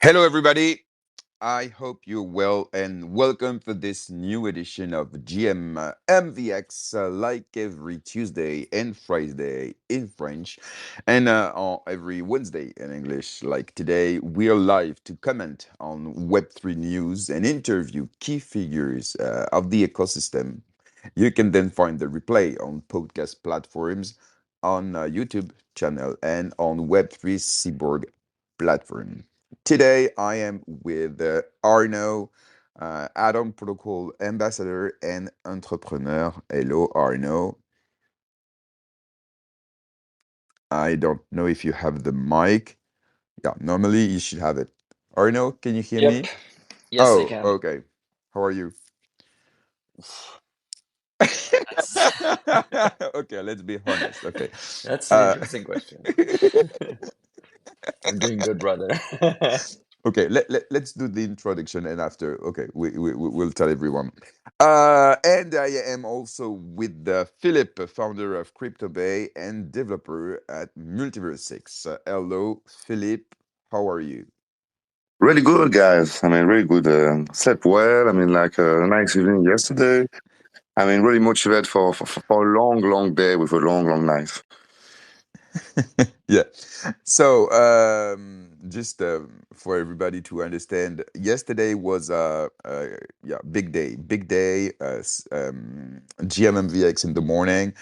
Hello, everybody. I hope you're well and welcome to this new edition of GM MvX, like every Tuesday and Friday in French, and on every Wednesday in English. Like today, we are live to comment on Web3 news and interview key figures of the ecosystem. You can then find the replay on podcast platforms, on YouTube channel, and on Web3 Cyborg platform. Today, I am with Arno, Atom Protocol ambassador and entrepreneur. Hello, Arno. I don't know if you have the mic. Yeah, normally you should have it. Arno, can you hear Yep. me? Yes, I Oh, can. okay. How are you? That's Okay, let's be honest. Okay. that's an Uh, interesting question. I'm doing good, brother. Okay, let's do the introduction and after, okay, we'll tell everyone. And I am also with Philip, founder of CryptoBay and developer at MultiversX. Hello, Philip. How are you? Really good, guys. Really good. Slept well. A nice evening yesterday. Really motivated for a long, long day with a long, long night. Yeah. So, just for everybody to understand, yesterday was yeah, big day. GMMVX in the morning,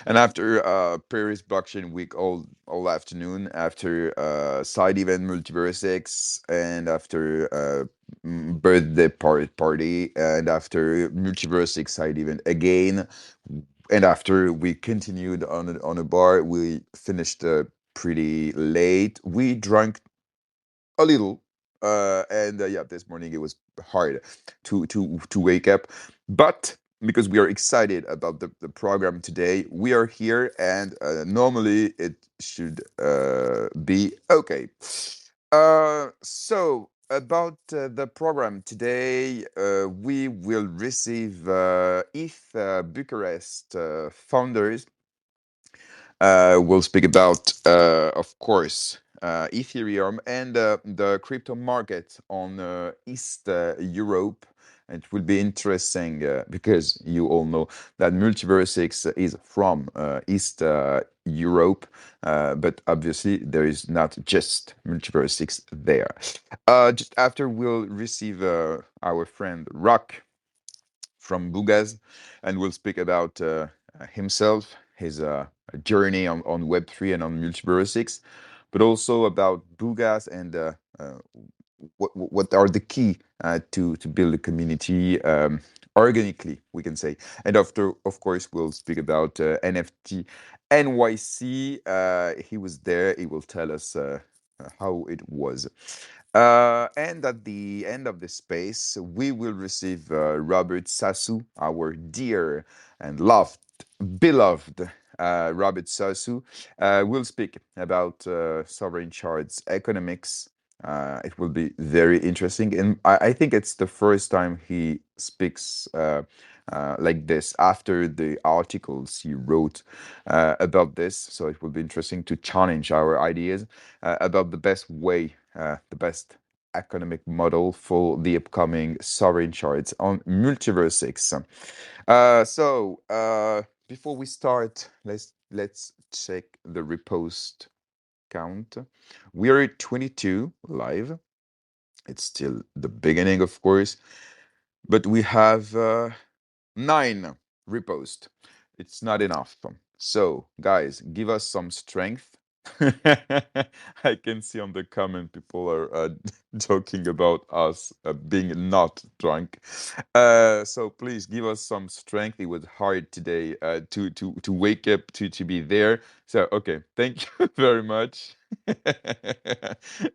and after Paris Blockchain Week all afternoon, after side event MultiversX, and after birthday party, and after MultiversX side event again. And after we continued on a bar, we finished pretty late. We drank a little, and yeah, this morning it was hard to wake up, but because we are excited about the program today, we are here, and normally it should be okay. So about the program today, we will receive Bucharest founders. We'll speak about, of course, Ethereum and the crypto market on East Europe. It will be interesting because you all know that MultiversX is from East Europe, but obviously there is not just MultiversX there. Just after we'll receive our friend Rock from Boogas, and we'll speak about himself, his journey on Web3 and on MultiversX, but also about Boogas and what are the key to build a community organically, we can say. And after, of course, we'll speak about NFT NYC. He was there. He will tell us how it was. And at the end of the space, we will receive Robert Sasu, our dear and beloved Robert Sasu. Will speak about sovereign shards economics. It will be very interesting, and I think it's the first time he speaks like this after the articles he wrote about this. So it will be interesting to challenge our ideas about the best way, the best economic model for the upcoming sovereign charts on MultiversX. Before we start, let's check the repost count. We are at 22 live. It's still the beginning, of course, but we have 9 repost. It's not enough. So, guys, give us some strength. I can see on the comment people are joking about us being not drunk. So please give us some strength. It was hard today to wake up to be there. So okay, thank you very much,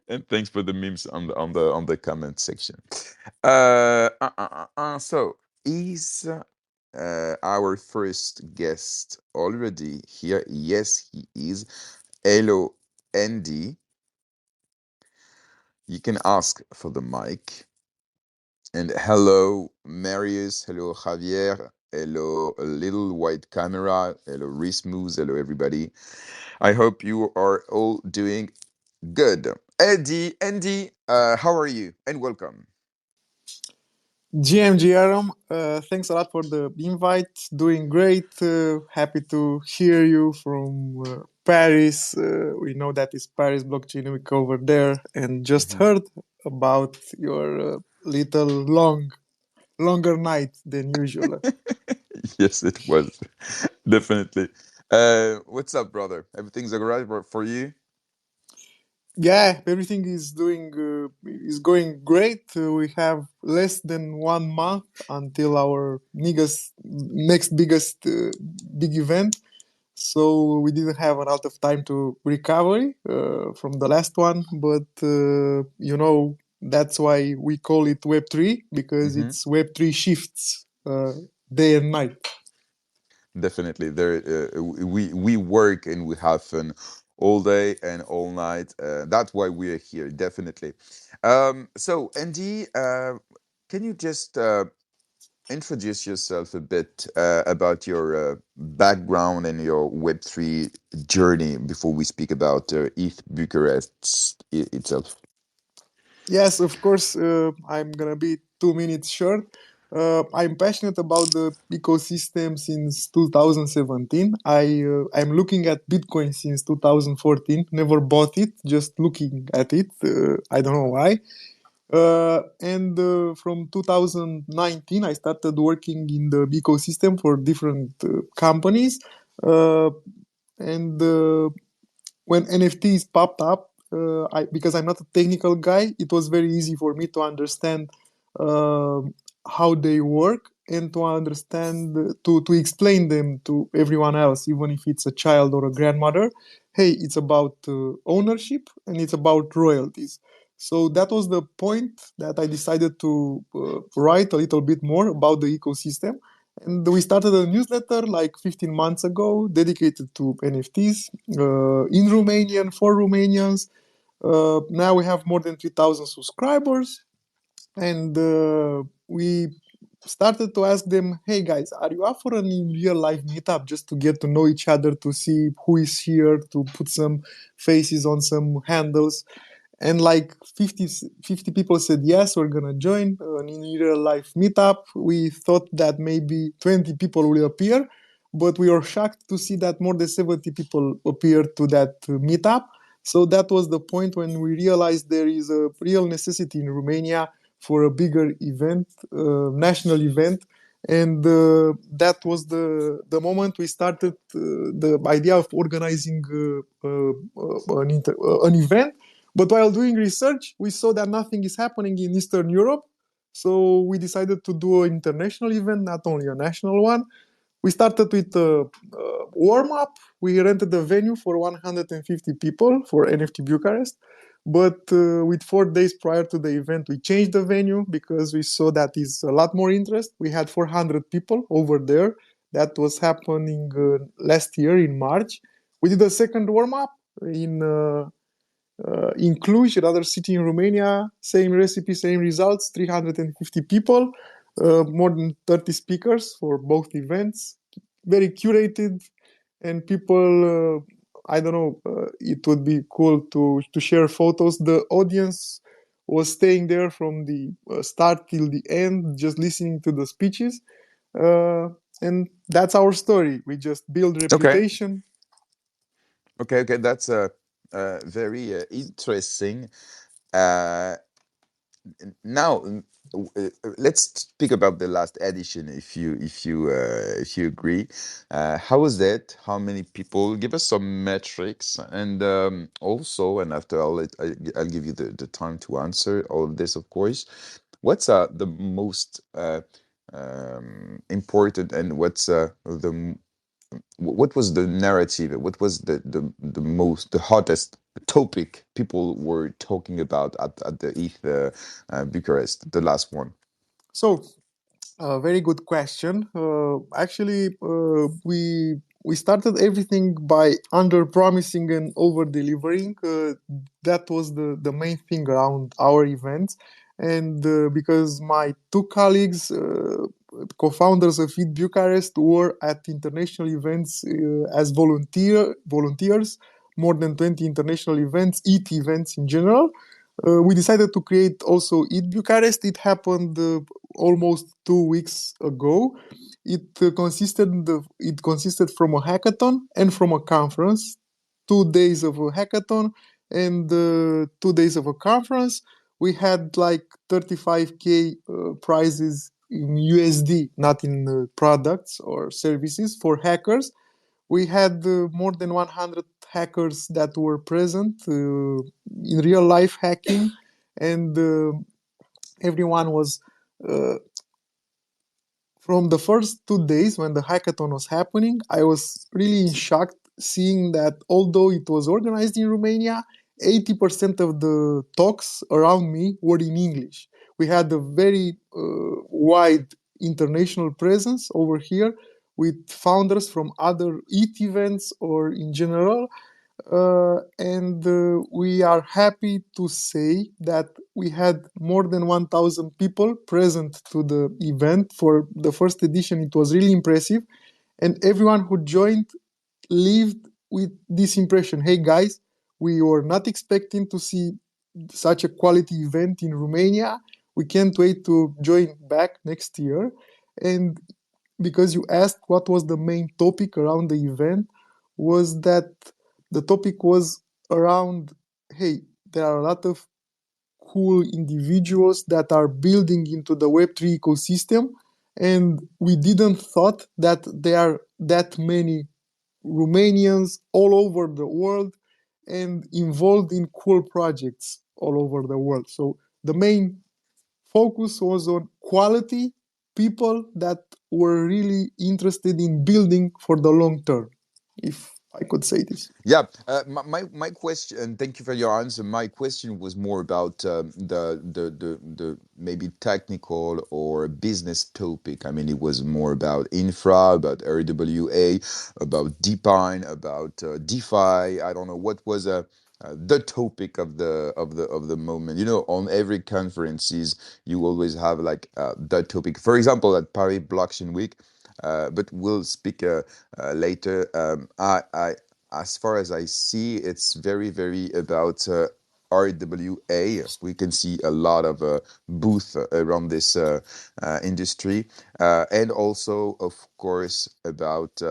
and thanks for the memes on the comment section. So is our first guest already here? Yes, he is. Hello, Endi. You can ask for the mic. And hello, Marius. Hello, Javier. Hello, Little White Camera. Hello, Rismus. Hello, everybody. I hope you are all doing good. Eddie, Andy, How are you? And welcome. GMG Aram, thanks a lot for the invite. Doing great. Happy to hear you from Paris. We know that is Paris Blockchain Week over there, and just Mhm. heard about your little longer night than usual. Yes, it was definitely. What's up, brother? Everything's alright for you? Yeah, everything is going great. We have less than 1 month until our next biggest big event. So we didn't have a lot of time to recovery from the last one, but that's why we call it Web3 because Hmm. it's Web3 shifts day and night. Definitely. We work and we have fun all day and all night. That's why we are here. Definitely. So Andy, can you just introduce yourself a bit about your background and your Web3 journey before we speak about ETH Bucharest itself? Yes, of course. I'm gonna be 2 minutes short. I'm passionate about the ecosystem since 2017. I'm looking at Bitcoin since 2014. Never bought it, just looking at it. I don't know why. And From 2019, I started working in the ecosystem for different companies. Uh, and When NFTs popped up, because I'm not a technical guy, it was very easy for me to understand uh, how they work and to understand to explain them to everyone else, even if it's a child or a grandmother. Hey, it's about ownership and it's about royalties. So that was the point that I decided to write a little bit more about the ecosystem. And we started a newsletter like 15 months ago dedicated to NFTs in Romanian for Romanians. Now we have more than 3,000 subscribers, and we started to ask them, "Hey guys, are you up for a real life meetup just to get to know each other, to see who is here, to put some faces on some handles?" And like 50 people said yes, we're gonna join an in real life meetup. We thought that maybe 20 people will appear, but we were shocked to see that more than 70 people appeared to that meetup. So that was the point when we realized there is a real necessity in Romania for a bigger event, national event. And that was the moment we started the idea of organizing an event. But while doing research, we saw that nothing is happening in Eastern Europe. So we decided to do an international event, not only a national one. We started with a warm up. We rented a venue for 150 people for NFT Bucharest. But with 4 days prior to the event, we changed the venue because we saw that is a lot more interest. We had 400 people over there. That was happening last year in March. We did a second warm up in Cluj, another city in Romania, same recipe, same results, 350 people, more than 30 speakers for both events, very curated, and people, I don't know, it would be cool to share photos. The audience was staying there from the start till the end, just listening to the speeches. Uh, and that's our story. We just build Okay. reputation. Okay. That's very interesting. Uh, Now, let's speak about the last edition, if you agree. How was that? How many people? Give us some metrics, and also, and after I'll give you the time to answer all of this, of course. What's the most important, and what's what was the narrative? What was the most the hottest topic people were talking about at the ETH Bucharest, the last one? So a very good question. Actually, we started everything by under promising and over delivering. That was the main thing around our events, and because my two colleagues, co-founders of Eat Bucharest, were at international events as volunteers, more than 20 international events, ET events in general. We decided to create also EthBucharest. It happened almost 2 weeks ago. It consisted from a hackathon and from a conference. 2 days of a hackathon and 2 days of a conference. We had like 35K prizes in USD, not in products or services for hackers. We had more than 100 hackers that were present in real life hacking, and everyone was uh, from the first 2 days when the hackathon was happening. I was really shocked seeing that although it was organized in Romania, 80% of the talks around me were in English. We had a very wide international presence over here with founders from other ETH events or in general, and we are happy to say that we had more than 1,000 people present to the event for the first edition. It was really impressive, and everyone who joined lived with this impression: hey guys, we were not expecting to see such a quality event in Romania. We can't wait to join back next year. And because you asked what was the main topic around the event, was that the topic was around, hey, there are a lot of cool individuals that are building into the Web3 ecosystem, and we didn't thought that there are that many Romanians all over the world and involved in cool projects all over the world. So the main focus was on quality people that were really interested in building for the long term, if I could say this. Yeah, my question, and thank you for your answer. My question was more about the maybe technical or business topic. I mean, it was more about infra, about RWA, about Deepine, about DeFi. I don't know what was the topic of the moment. You know, on every conferences, you always have like that topic. For example, at Paris Blockchain Week. But we'll speak later. As far as I see, it's very about RWA. We can see a lot of booth around this industry, and also, of course, about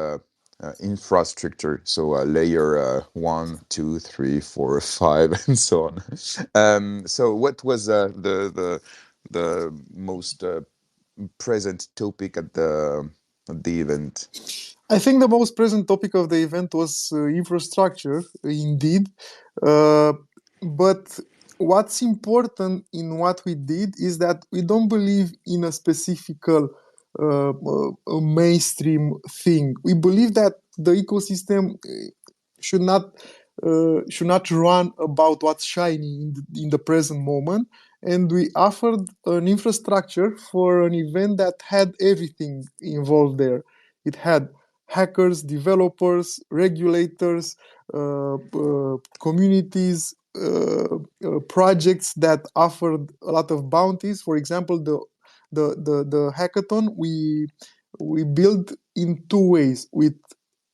infrastructure. So layer 1, 2, 3, 4, 5, and so on. So what was the most present topic at the event? I think the most present topic of the event was infrastructure, indeed. Uh, but what's important in what we did is that we don't believe in a specific a mainstream thing. We believe that the ecosystem should not should not run about what's shiny in the present moment. And we offered an infrastructure for an event that had everything involved there. It had hackers, developers, regulators, communities, projects that offered a lot of bounties. For example, the hackathon we built in two ways with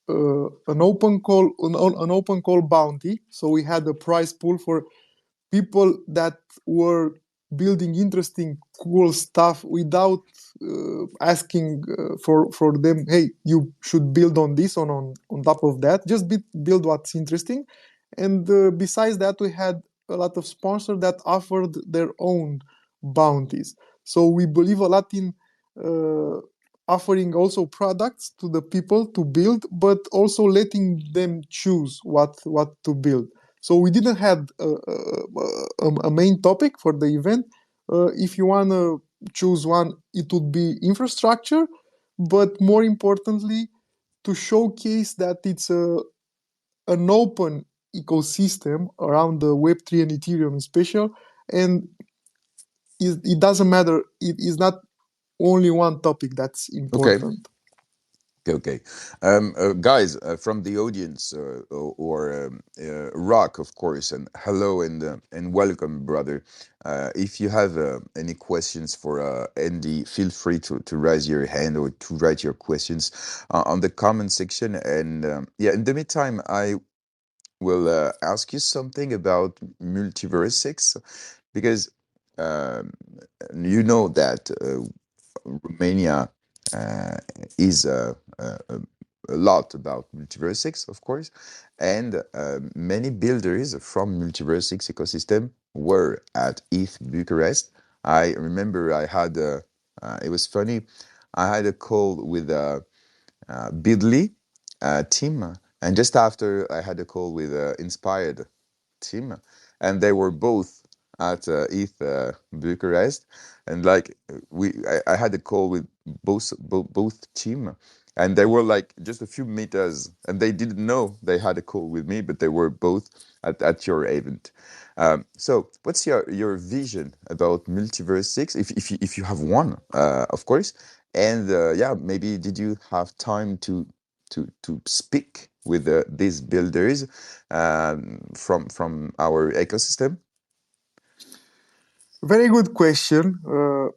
an open call bounty. So we had a prize pool for people that were building interesting, cool stuff without asking for them, hey, you should build on this on top of that. Just build what's interesting. And besides that, we had a lot of sponsors that offered their own bounties. So we believe a lot in uh, offering also products to the people to build, but also letting them choose what to build. So we didn't have a main topic for the event. If you want to choose one, it would be infrastructure, but more importantly, to showcase that it's an open ecosystem around the Web3 and Ethereum in special, and it doesn't matter. It is not only one topic that's Okay. important. Okay. Guys from the audience or Rock, of course, and hello and welcome, brother. If you have any questions for Andy, feel free to raise your hand or to write your questions on the comment section. And yeah, in the meantime, I will ask you something about MultiversX, because you know that Romania is a lot about MultiversX, of course, and many builders from MultiversX ecosystem were at EthBucharest. I remember I had it was funny. I had a call with Bidley team, and just after I had a call with Inspired team, and they were both at Bucharest, and like I had a call with both team, and they were like just a few meters, and they didn't know they had a call with me, but they were both at your event. So, what's your vision about Multiverse Six, if you have one, of course, and yeah, maybe did you have time to speak with these builders from our ecosystem? Very good question.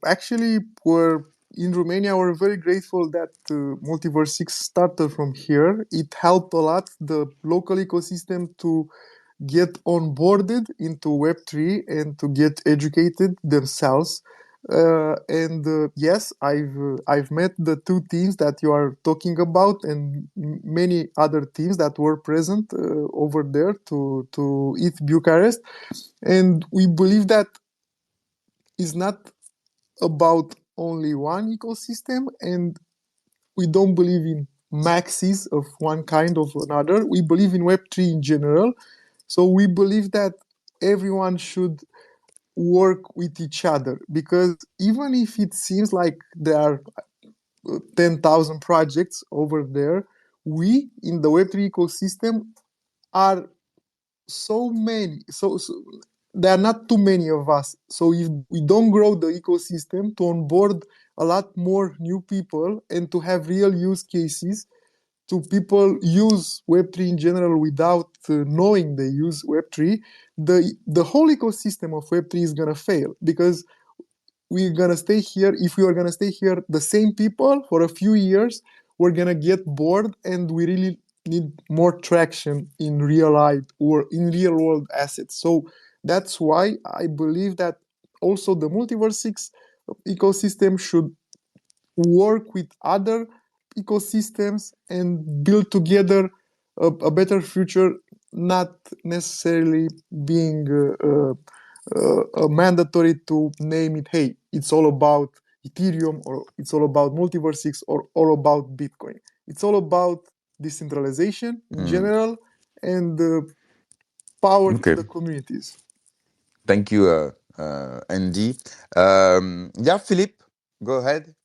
Actually, we're in Romania. We're very grateful that MultiversX started from here. It helped a lot the local ecosystem to get onboarded into Web3 and to get educated themselves. And yes, I've met the two teams that you are talking about, and many other teams that were present over there to EthBucharest, and we believe that is not about only one ecosystem, and we don't believe in maxis of one kind of another. We believe in Web3 in general. So we believe that everyone should work with each other, because even if it seems like there are 10,000 projects over there, we in the Web3 ecosystem are so many. So there are not too many of us. So if we don't grow the ecosystem to onboard a lot more new people and to have real use cases to people use Web3 in general without knowing they use Web3, the whole ecosystem of Web3 is gonna fail, because we're gonna stay here. If we are gonna stay here, the same people for a few years, we're gonna get bored, and we really need more traction in real life or in real world assets. So that's why I believe that also the MultiversX ecosystem should work with other ecosystems and build together a better future, not necessarily being mandatory to name it, hey, it's all about Ethereum, or it's all about MultiversX, or all about Bitcoin. It's all about decentralization in general, and power to Okay, the communities. thank you, Andy. Yeah, Philippe, go ahead.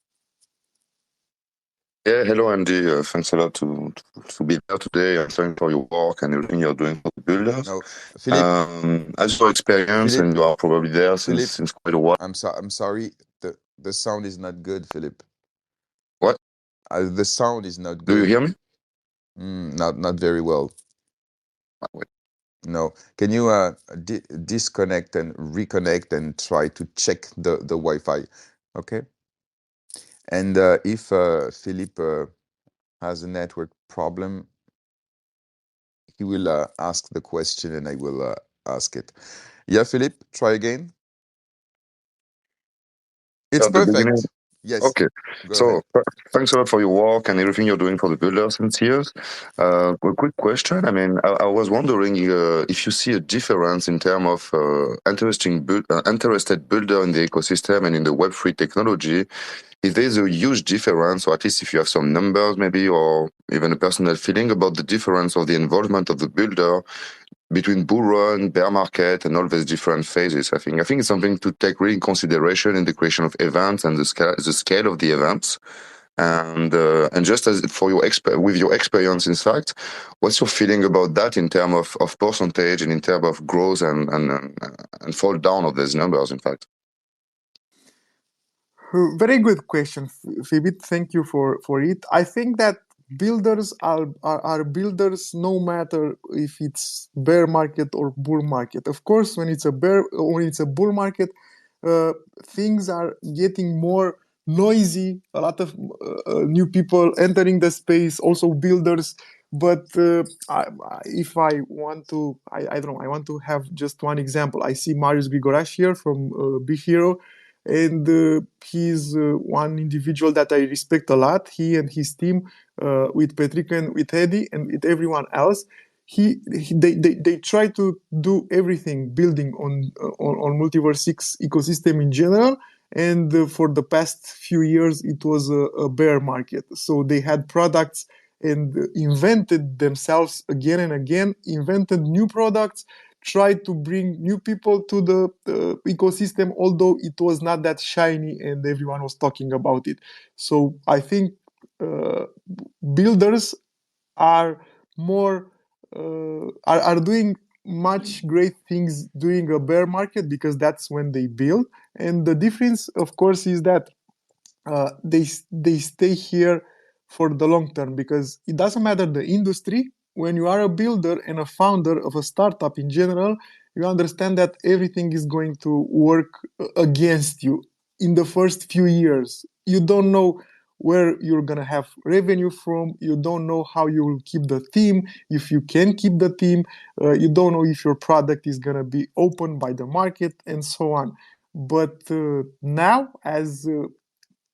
Yeah, hello Andy. Thanks a lot to be there today, and thanks for your work and everything you're doing for the builders. No, Philippe, As your experience, Philippe, and you are probably there Philippe. since quite a while. I'm sorry. The sound is not good, Philippe. What? The sound is not Do you good. hear me? Not very well. Wait. No. Can you disconnect and reconnect and try to check the Wi-Fi? Okay. And if Philippe has a network problem, he will ask the question and I will ask it. Yeah, Philippe, try again. It's At the beginning. perfect. Yes, Okay. go So ahead. thanks a lot for your work and everything you're doing for the builders since years. A quick question. I mean, I was wondering if you see a difference in terms of interested builder in the ecosystem and in the Web3 technology. If there's a huge difference, or at least if you have some numbers maybe, or even a personal feeling about the difference of the involvement of the builder between bull run, bear market, and all these different phases. I think it's something to take really in consideration in the creation of events and the scale of the events. And just as for your with your experience, in fact, what's your feeling about that in terms of percentage and in terms of growth and fall down of these numbers, in fact? Very good question, Phoebe. Thank you for it. I think that builders are builders no matter if it's bear market or bull market. Of course, when it's a bull market, things are getting more noisy. A lot of new people entering the space. Also, builders But if I want to, I don't know, I want to have just one example. I see Marius Grigoraș here from Big Hero, and he's one individual that I respect a lot. He and his team, with Petric and with Eddie and with everyone else, they try to do everything building on MultiversX ecosystem in general. And for the past few years, it was a bear market. So they had products and invented themselves again and again, invented new products, tried to bring new people to the ecosystem, although it was not that shiny and everyone was talking about it. So I think builders are more are doing much great things during a bear market because that's when they build. And the difference, of course, is that they stay here for the long term because it doesn't matter the industry. When you are a builder and a founder of a startup in general, you understand that everything is going to work against you in the first few years. You don't know where you're going to have revenue from. You don't know how you will keep the team, if you can keep the team. You don't know if your product is going to be opened by the market and so on. But now, as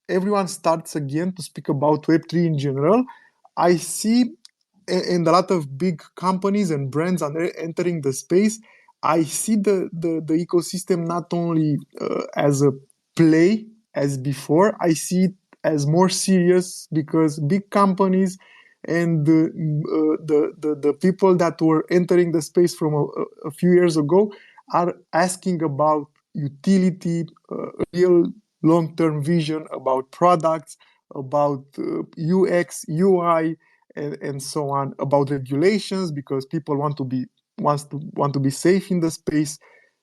everyone starts again to speak about Web3 in general, I see, and a lot of big companies and brands are entering the space. I see the ecosystem not only as a play as before, I see it as more serious because big companies and the people that were entering the space from a few years ago are asking about utility, real long-term vision about products, about UX, UI, and so on, about regulations because people want to be safe in the space.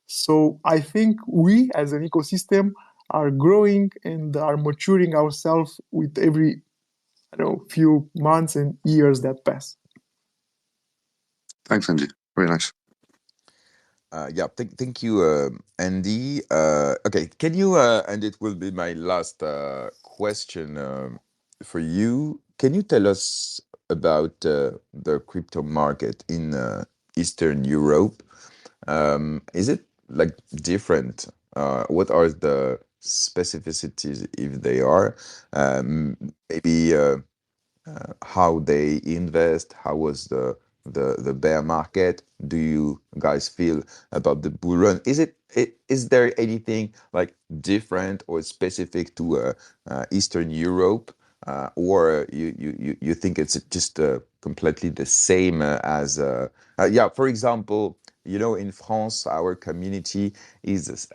So I think we as an ecosystem are growing and are maturing ourselves with every few months and years that pass. Thanks, Andy. Very nice. Yeah, thank you, Andy. Okay, can you, and it will be my last question for you. Can you tell us about the crypto market in Eastern Europe? Is it like different? What are the specificities, if they are? Maybe how they invest, how was the bear market? Do you guys feel about the bull run? Is there anything like different or specific to Eastern Europe, or you think it's just completely the same as yeah? For example, in France, our community is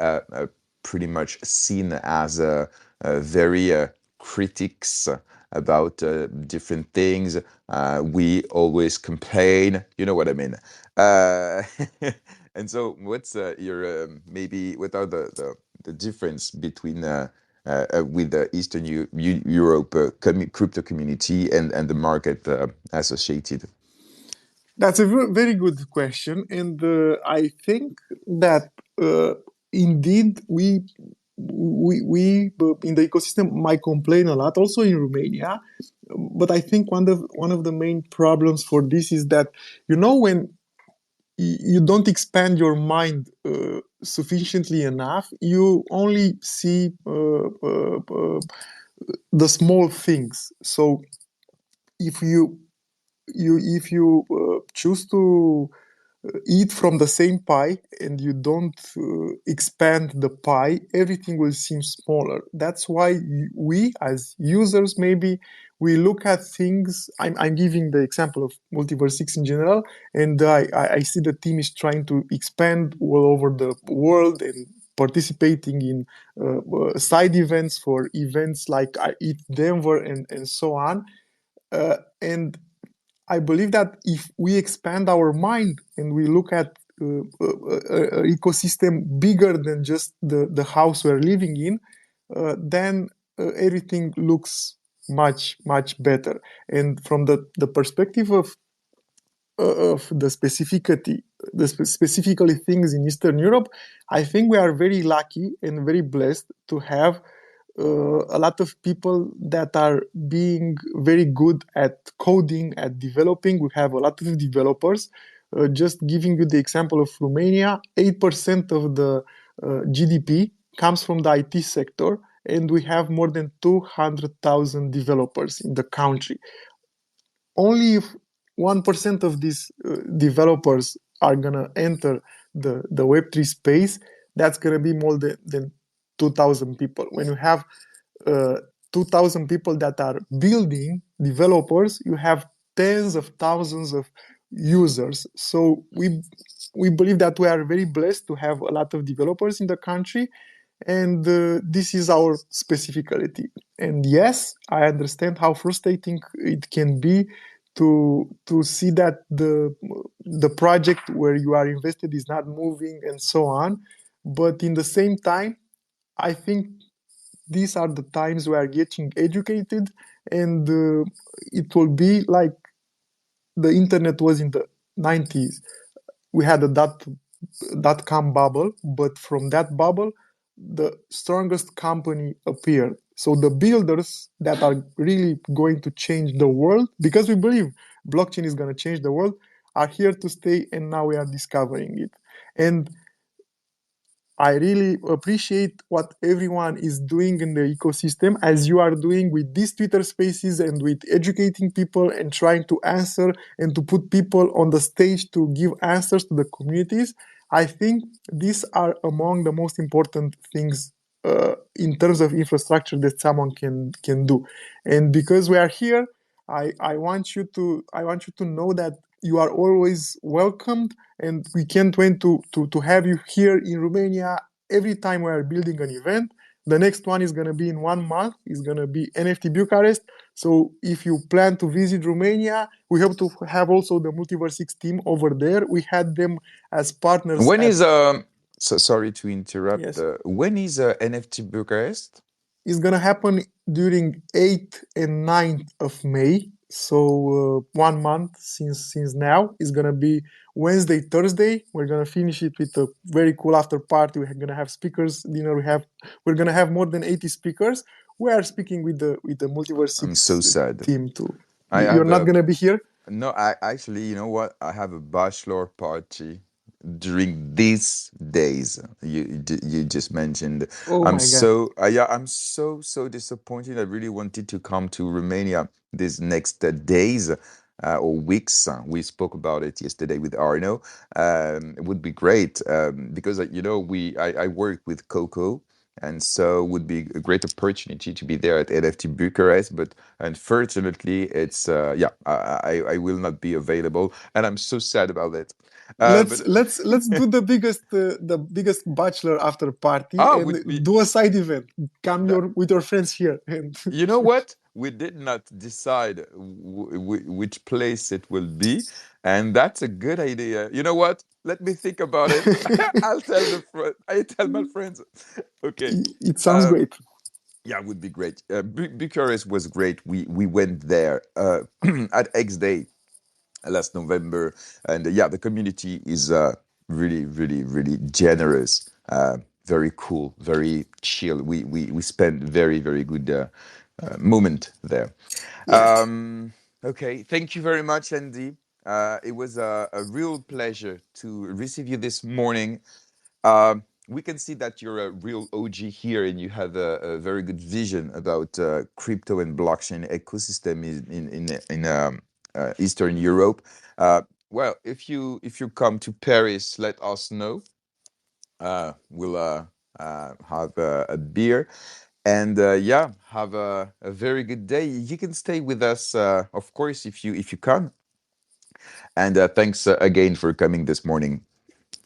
pretty much seen as a very critics about different things. We always complain, you know what I mean. Uh, and so, what's your maybe what are the difference between with the Eastern Europe crypto community and the market associated? That's a very good question, and I think that indeed we in the ecosystem might complain a lot, also in Romania. But I think one of the main problems for this is that when you don't expand your mind sufficiently enough, you only see the small things. So if you choose to eat from the same pie and you don't expand the pie, everything will seem smaller. That's why we as users, maybe we look at things. I'm giving the example of MultiversX in general, and I see the team is trying to expand all over the world and participating in side events for events like Eat Denver and so on. And I believe that if we expand our mind and we look at ecosystem bigger than just the house we're living in, then everything looks much better. And from the perspective of specifically things in Eastern Europe, I think we are very lucky and very blessed to have a lot of people that are being very good at coding, at developing. We have a lot of developers. Just giving you the example of Romania, 8% of the GDP comes from the IT sector, and we have more than 200,000 developers in the country. Only if 1% of these developers are gonna enter the Web3 space, that's gonna be more than 2,000 people. When you have 2,000 people that are building developers, you have tens of thousands of users. So we believe that we are very blessed to have a lot of developers in the country, and this is our specificality. And yes, I understand how frustrating it can be to see that the project where you are invested is not moving and so on. But in the same time, I think these are the times we are getting educated, and it will be like the internet was in the 90s. We had a dot-com bubble, but from that bubble, the strongest company appeared. So the builders that are really going to change the world, because we believe blockchain is going to change the world, are here to stay, and now we are discovering it. And I really appreciate what everyone is doing in the ecosystem, as you are doing with these Twitter spaces and with educating people and trying to answer and to put people on the stage to give answers to the communities. I think these are among the most important things in terms of infrastructure that someone can do. And because we are here, I want you to know that you are always welcomed, and we can't wait to have you here in Romania every time we are building an event. The next one is going to be in 1 month. It's going to be NFT Bucharest. So if you plan to visit Romania, we hope to have also the MultiversX team over there. We had them as partners. When is so sorry to interrupt. Yes. When is NFT Bucharest? It's gonna happen during 8th and 9th of May. So 1 month since now. It's gonna be Wednesday, Thursday. We're gonna finish it with a very cool after party. We're gonna have speakers dinner. We're gonna have more than 80 speakers. We are speaking with the Multiverse I'm 6 so sad. team too. I You're have not a gonna be here? no. I actually, you know what? I have a bachelor party during these days you just mentioned. Oh I'm my god. so yeah, I'm so disappointed. I really wanted to come to Romania these next days or weeks. We spoke about it yesterday with Arno. It would be great because you know I work with Coco. And so would be a great opportunity to be there at NFT Bucharest, but unfortunately, it's yeah, I will not be available, and I'm so sad about it. Let's But let's let's do the biggest bachelor after party ah, and would be do a side event. Come that. with your friends here and You know what? We did not decide which place it will be, and that's a good idea. You know what? Let me think about it. I'll tell the friend. I tell my friends. Okay. it sounds Um, great. yeah, it would be great. Bucharest was great. We went there at X Day last November, and yeah, the community is really generous. Very cool, very chill. We spent very good moment there. Yes. Okay, thank you very much, Andy. It was a real pleasure to receive you this morning. We can see that you're a real OG here, and you have a very good vision about crypto and blockchain ecosystem in Eastern Europe. Well, if you come to Paris, let us know. We'll have a beer, and yeah, have a very good day. You can stay with us, of course, if you can. And thanks again for coming this morning.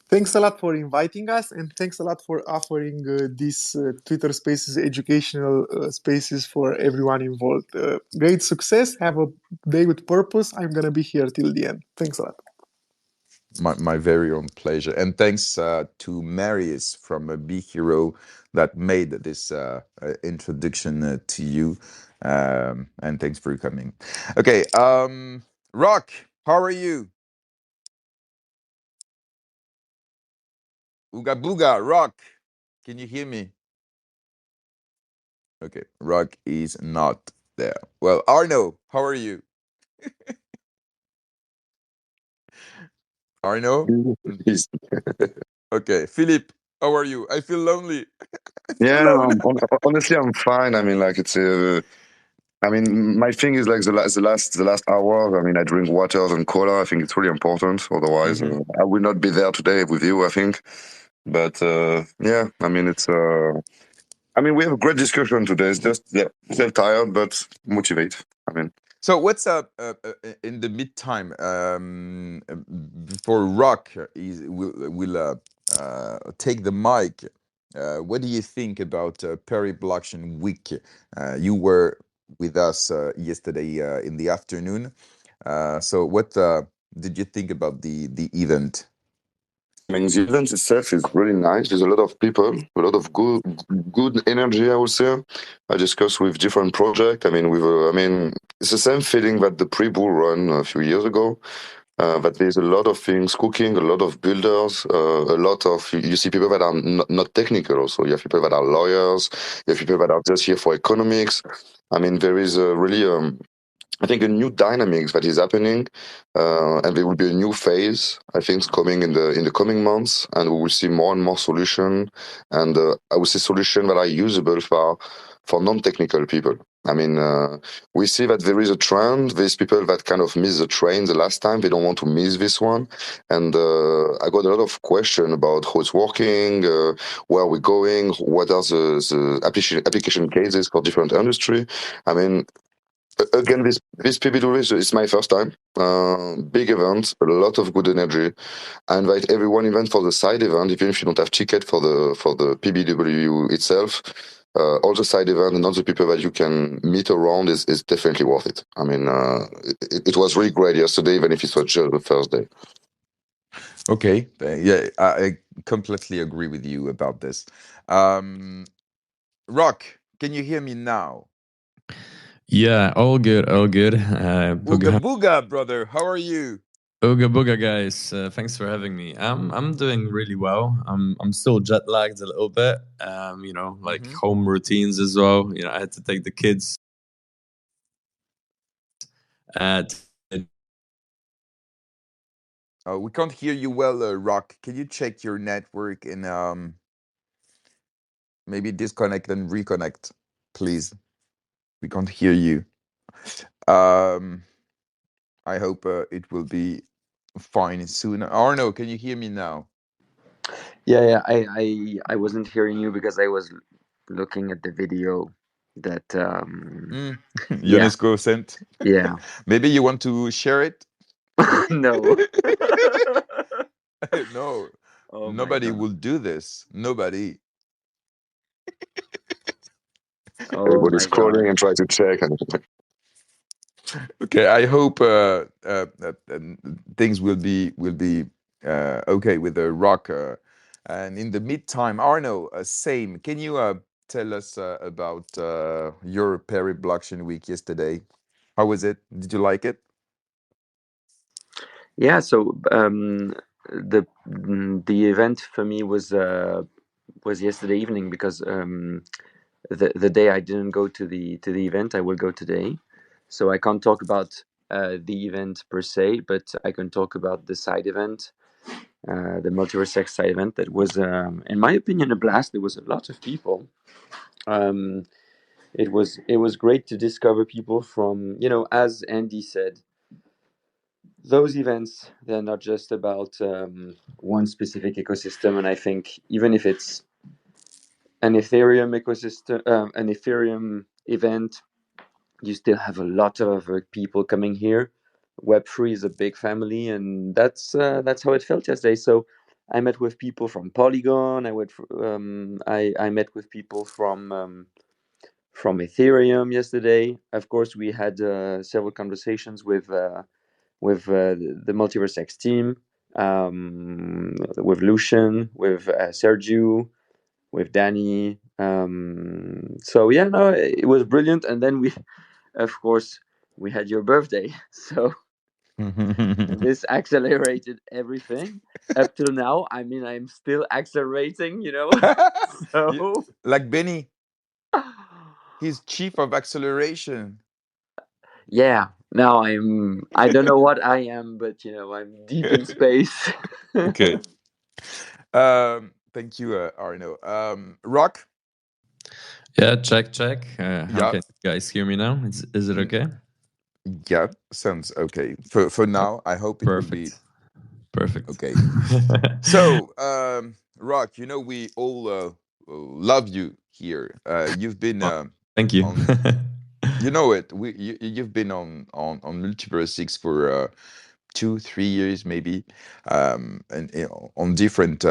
Thanks a lot for inviting us, and thanks a lot for offering these Twitter Spaces educational spaces for everyone involved. Great success. Have a day with purpose. I'm gonna be here till the end. Thanks a lot. My very own pleasure. And thanks to Marius from Be Hero that made this introduction to you. And thanks for coming. Okay, Rock, how are you? Ooga Booga, Rock, can you hear me? Okay, Rock is not there. Well, Arno, how are you? Arno? He's- Okay, Philip, how are you? I feel lonely. I feel yeah, lonely. honestly, I'm fine. I mean, like it's I mean, my thing is like the last hour. I mean, I drink water and cola. I think it's really important. Otherwise, I will not be there today with you, I think. But yeah, I mean, it's. I mean, we have a great discussion today. It's just yeah, still tired, but motivate. I mean, So what's up in the meantime before Rock will take the mic? What do you think about Paris Blockchain Week? You were with us yesterday in the afternoon. So what did you think about the event? I mean, the event itself is really nice. There's a lot of people, a lot of good energy. I would say. I discussed with different projects. I mean, I mean, it's the same feeling that the pre-bull run a few years ago. But there's a lot of things cooking, a lot of builders, a lot of you see people that are not technical. Also, you have people that are lawyers, you have people that are just here for economics. I mean, there is a really I think a new dynamics that is happening, and there will be a new phase. I think it's coming in the coming months, and we will see more and more solution, and I would say solution that are usable for non-technical people. I mean, we see that there is a trend. There's people that kind of miss the train the last time. They don't want to miss this one, and I got a lot of question about how it's working, where we're going, what are the application cases for different industry. I mean, again, this PBW is my first time. Big event, a lot of good energy. I invite everyone even for the side event, even if you don't have ticket for the PBW itself. All the side event and all the people that you can meet around is definitely worth it. I mean, it was really great yesterday, even if it was just the first day. Okay, yeah, I completely agree with you about this. Rock, can you hear me now? Yeah, all good, all good. Ooga booga, brother. How are you? Ooga booga, guys. Thanks for having me. I'm doing really well. I'm still jet lagged a little bit. You know, like home routines as well. You know, I had to take the kids. We can't hear you well, Rock. Can you check your network and maybe disconnect and reconnect, please? We can't hear you. I hope it will be fine soon. Arno, can you hear me now? Yeah, I wasn't hearing you because I was looking at the video that yeah, UNESCO sent. yeah. Maybe you want to share it? No. No, Oh my nobody god. will do this. Nobody. Oh Everybody's my god. scrolling and try to check. And Okay, I hope things will be okay with the rock. And in the meantime, Arno, same. Can you tell us about your Paris Blockchain Week yesterday? How was it? Did you like it? Yeah, so the event for me was yesterday evening because the day I didn't go to the event, I will go today. So I can't talk about the event per se, but I can talk about the side event, the MultiversX side event. That was, in my opinion, a blast. There was a lot of people. Um, it was great to discover people from, as Andy said, those events, they're not just about one specific ecosystem. And I think even if it's an Ethereum ecosystem, an Ethereum event, you still have a lot of people coming here. Web3 is a big family, and that's how it felt yesterday. So I met with people from Polygon. I met with people from Ethereum yesterday. Of course, we had several conversations with the MultiversX team, with Lucian, with Sergio, with Danny. So yeah, no, it was brilliant. And then of course, we had your birthday. So this accelerated everything up till now. I mean, I'm still accelerating, Yeah, So like Benny. He's chief of acceleration. Yeah. Now I don't know what I am, but I'm deep in space. Okay. Thank you, Arno. Rock. Yeah, check. How Yeah. can you guys hear me now? Is it okay? Yeah, sounds okay. For now, I hope it will be Perfect. okay. So, Rock, we all love you here. You've been Thank you. you know it. You've been on MultiversX for 2-3 years maybe, and on different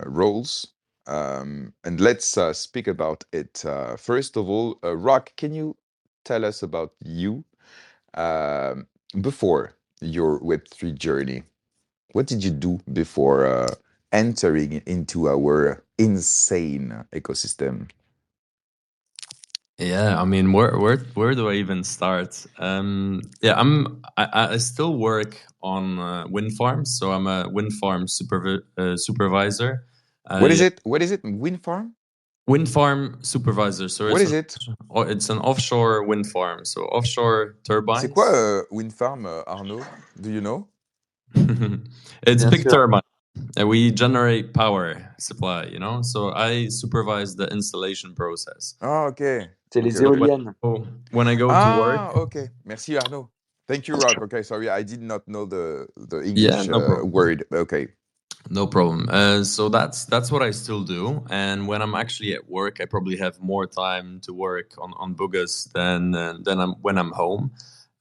roles. And let's speak about it. First of all, Rock, can you tell us about you before your Web3 journey? What did you do before entering into our insane ecosystem? Yeah, I mean, where do I even start? Yeah, I still work on wind farms, so I'm a wind farm supervisor. What is it? What is it? Wind farm? Wind farm supervisor. So What is it? it's an offshore wind farm, so offshore C'est turbines. quoi wind farm, Arnaud? Do you know? It's Bien big sûr. turbine. We generate power supply, so I supervise the installation process. Ah, okay. C'est les Okay, okay. éoliennes. When I go to work, okay. Merci, Arnaud. Thank you, Rock. Okay, sorry, I did not know the yeah, English no problem. word. Okay. No problem. So that's what I still do. And when I'm actually at work, I probably have more time to work on Boogas than when I'm home.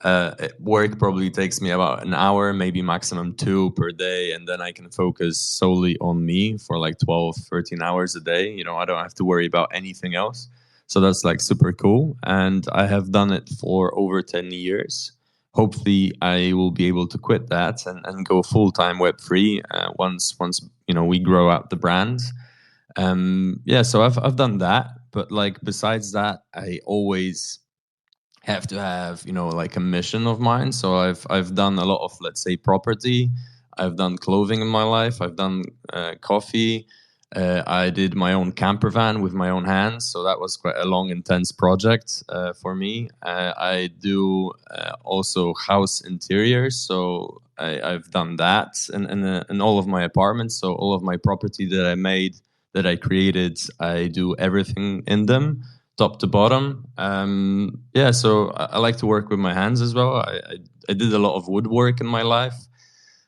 At work probably takes me about an hour, maybe maximum 2 per day, and then I can focus solely on me for like 12, 13 hours a day. I don't have to worry about anything else. So that's like super cool. And I have done it for over 10 years. Hopefully I will be able to quit that and go full-time Web3 once we grow out the brand. So I've done that, but like besides that, I always have to have like a mission of mine. So I've done a lot of, let's say, property. I've done clothing in my life. I've done coffee. I did my own camper van with my own hands, so that was quite a long, intense project for me. I do also house interiors, so I've done that in all of my apartments. So all of my property that I made, that I created, I do everything in them, top to bottom. So I like to work with my hands as well. I did a lot of woodwork in my life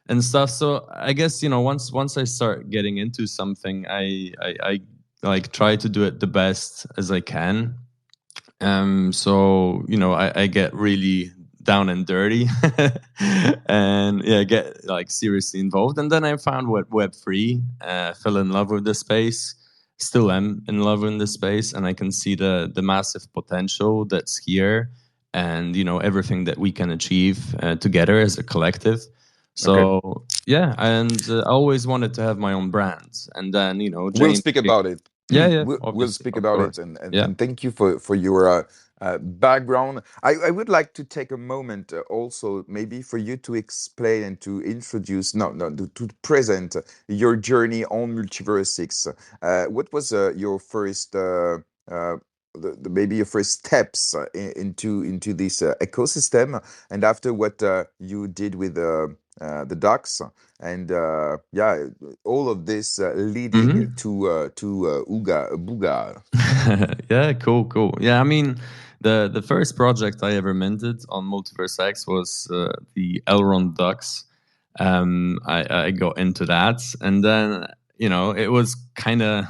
and stuff. So I guess once I start getting into something, I like try to do it the best as I can. So I get really down and dirty, and get like seriously involved. And then I found Web3, fell in love with the space. Still am in love with the space, and I can see the massive potential that's here, and everything that we can achieve together as a collective. So and I always wanted to have my own brand, and then We'll James. speak about it. Yeah, We'll speak of about course. it, and Yeah. thank you for your background. I would like to take a moment also maybe for you to explain and to introduce, no, to present your journey on MultiversX. What was your first maybe your first steps into this ecosystem, and after what you did with the ducks, and all of this leading to Booga. Yeah, cool. Yeah, I mean, the first project I ever minted on MultiversX was the Elrond ducks. I got into that, and then it was kind of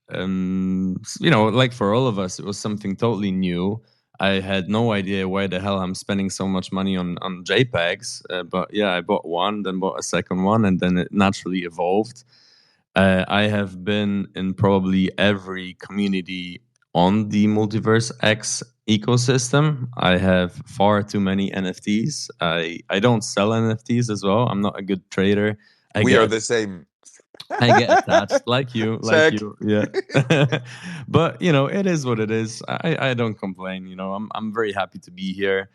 like for all of us, it was something totally new. I had no idea why the hell I'm spending so much money on JPEGs, but yeah, I bought one, then bought a second one, and then it naturally evolved. I have been in probably every community on the Multiverse X ecosystem. I have far too many NFTs. I don't sell NFTs as well. I'm not a good trader. We are the same. I get attached like you, Check. yeah. But it is what it is. I don't complain. I'm very happy to be here.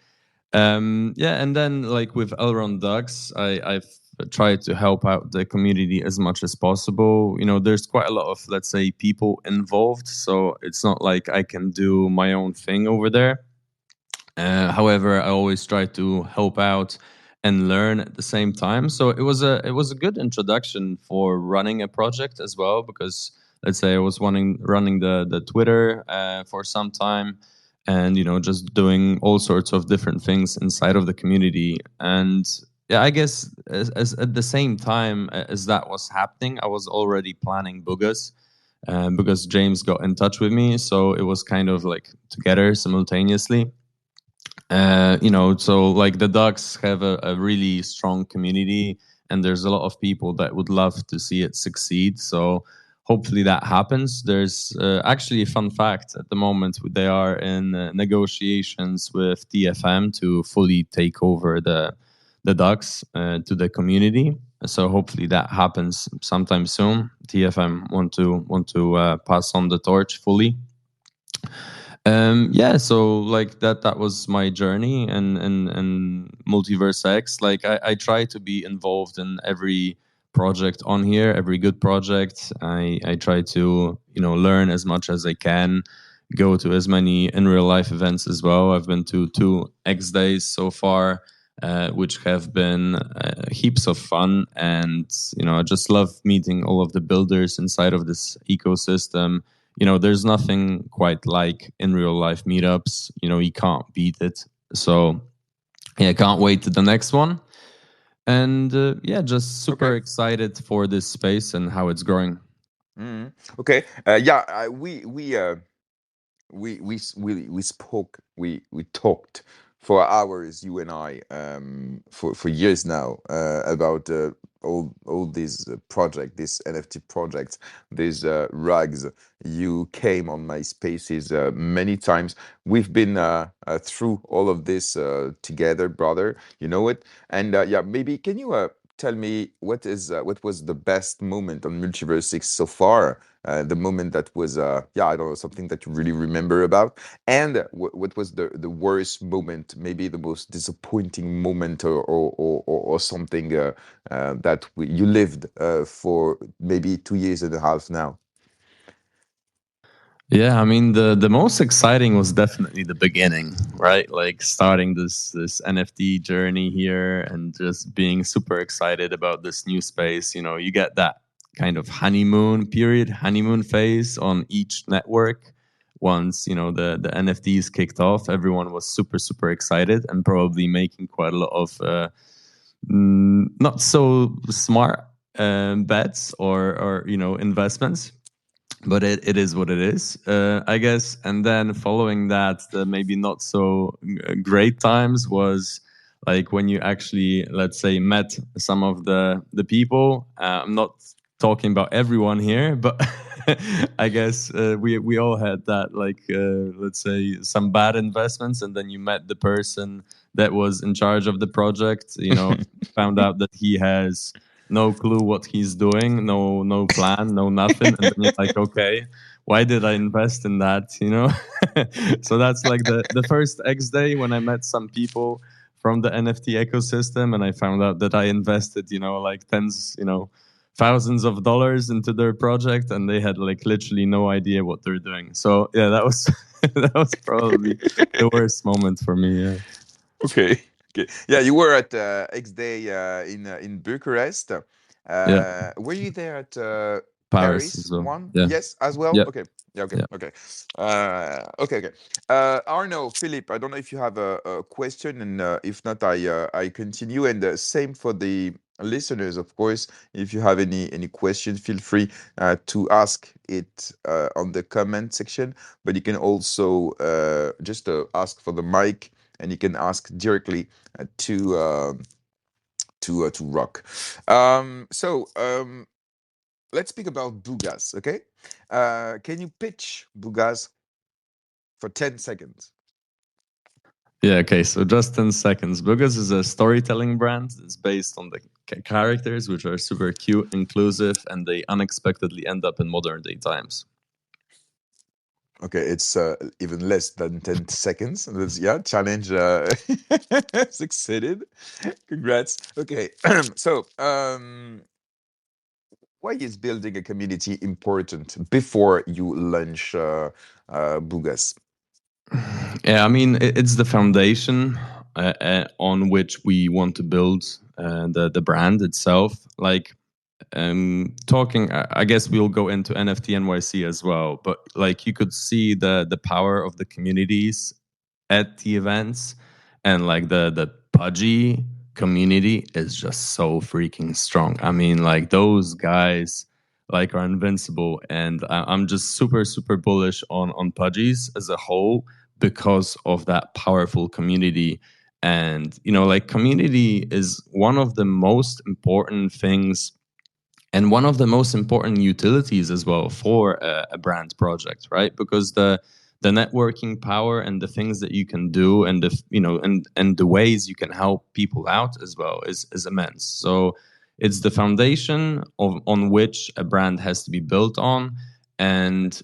And then like with Elrond Ducks, I've try to help out the community as much as possible. There's quite a lot of, let's say, people involved, so it's not like I can do my own thing over there. However, I always try to help out and learn at the same time. So it was a good introduction for running a project as well, because let's say I was running the Twitter for some time, and just doing all sorts of different things inside of the community. And yeah, I guess as at the same time as that was happening, I was already planning Boogas. Because James got in touch with me, so it was kind of like together simultaneously. So like the Ducks have a really strong community, and there's a lot of people that would love to see it succeed. So hopefully that happens. There's actually a fun fact at the moment. They are in negotiations with TFM to fully take over the Ducks to the community. So hopefully that happens sometime soon. TFM want to pass on the torch fully. So like that was my journey, and MultiversX. Like I try to be involved in every project on here, every good project. I try to learn as much as I can, go to as many in real life events as well. I've been to 2 X days so far, which have been heaps of fun, and I just love meeting all of the builders inside of this ecosystem. There's nothing quite like in real life meetups. You can't beat it. So yeah, can't wait to the next one. And just super excited for this space and how it's growing. Okay. We spoke, we talked for hours, you and I, for years now, about all these project, this NFT project, these rugs. You came on my spaces many times. We've been through all of this together, brother. You know it. And maybe can you tell me what was the best moment on MultiversX so far? The moment that was, I don't know, something that you really remember about, and what was the worst moment, maybe the most disappointing moment, or something that you lived for maybe 2.5 years now. Yeah, I mean the most exciting was definitely the beginning, right? Like starting this NFT journey here and just being super excited about this new space. You get that kind of honeymoon phase on each network. Once the NFTs kicked off, everyone was super excited and probably making quite a lot of not so smart bets or investments. But it is what it is, I guess. And then following that, the maybe not so great times was like when you actually, let's say, met some of the people. I'm not talking about everyone here, but I guess we all had that, like, let's say, some bad investments, and then you met the person that was in charge of the project. Found out that he has no clue what he's doing, no plan, no nothing, and then you're like, okay, why did I invest in that? So that's like the first X day when I met some people from the NFT ecosystem, and I found out that I invested, like tens, thousands of dollars into their project, and they had like literally no idea what they're doing. So yeah, that was that was probably the worst moment for me. Yeah. Okay. Yeah, you were at X Day in Bucharest. Were you there at Paris as Paris well. one? Yeah. Yes, as well. Yeah. Okay. Yeah. Okay. Yeah. Okay. Okay. Arno, Philip, I don't know if you have a question, and if not, I continue. And same for the listeners, of course. If you have any question, feel free to ask it on the comment section. But you can also just ask for the mic, and you can ask directly to Rock. Let's speak about Boogas, okay? Can you pitch Boogas for 10 seconds? Yeah, okay, so just 10 seconds. Boogas is a storytelling brand. It's based on the characters, which are super cute, inclusive, and they unexpectedly end up in modern day times. Okay, it's even less than 10 seconds. Yeah, challenge succeeded. Congrats. Okay, so why is building a community important before you launch Boogas? Yeah, I mean, it's the foundation on which we want to build the brand itself. Like, talking, I guess we'll go into NFT NYC as well, but like you could see the power of the communities at the events, and like the pudgy community is just so freaking strong. I mean, like those guys like are invincible, and I'm just super bullish on pudgies as a whole because of that powerful community. And you know, like community is one of the most important things and one of the most important utilities as well for a brand project, right? Because the networking power and the things that you can do, and the and the ways you can help people out as well is immense. So it's the foundation on which a brand has to be built on, and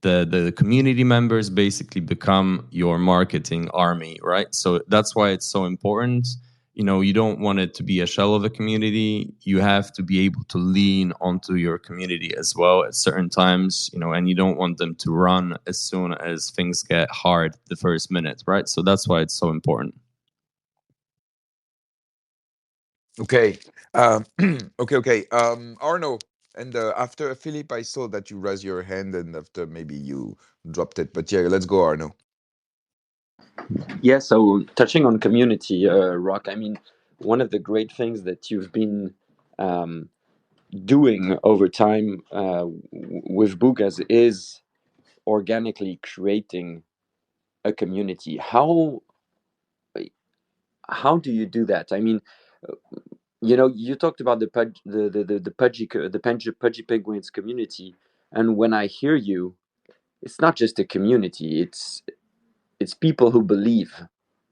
the community members basically become your marketing army, right? So that's why it's so important. You know, you don't want it to be a shell of a community. You have to be able to lean onto your community as well at certain times, you know, and you don't want them to run as soon as things get hard the first minute, right? So that's why it's so important. Okay. Okay. Arno, and after Philip, I saw that you raised your hand, and after maybe you dropped it. But yeah, let's go, Arno. Yeah, so touching on community, Rock, I mean, one of the great things that you've been um, doing over time with Boogas is organically creating a community. How do you do that? I mean, you know, you talked about the penguins community, and when I hear you, it's not just a community; it's people who believe,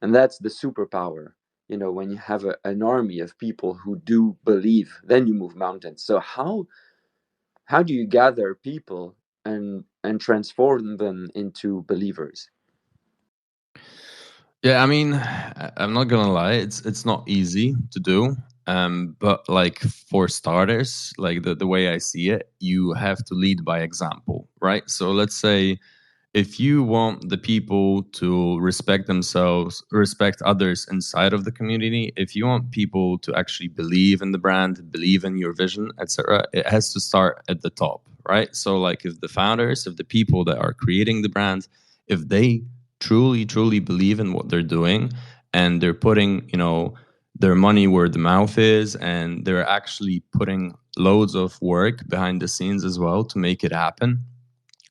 and that's the superpower. You know, when you have an army of people who do believe, then you move mountains. So how do you gather people and transform them into believers? Yeah, I mean, I'm not gonna lie, it's not easy to do. But like for starters, like the way I see it, you have to lead by example, right? So let's say if you want the people to respect themselves, respect others inside of the community, if you want people to actually believe in the brand, believe in your vision, etc., it has to start at the top, right? So like if the founders, if the people that are creating the brand, if they truly believe in what they're doing, and they're putting, you know, their money where the mouth is, and they're actually putting loads of work behind the scenes as well to make it happen,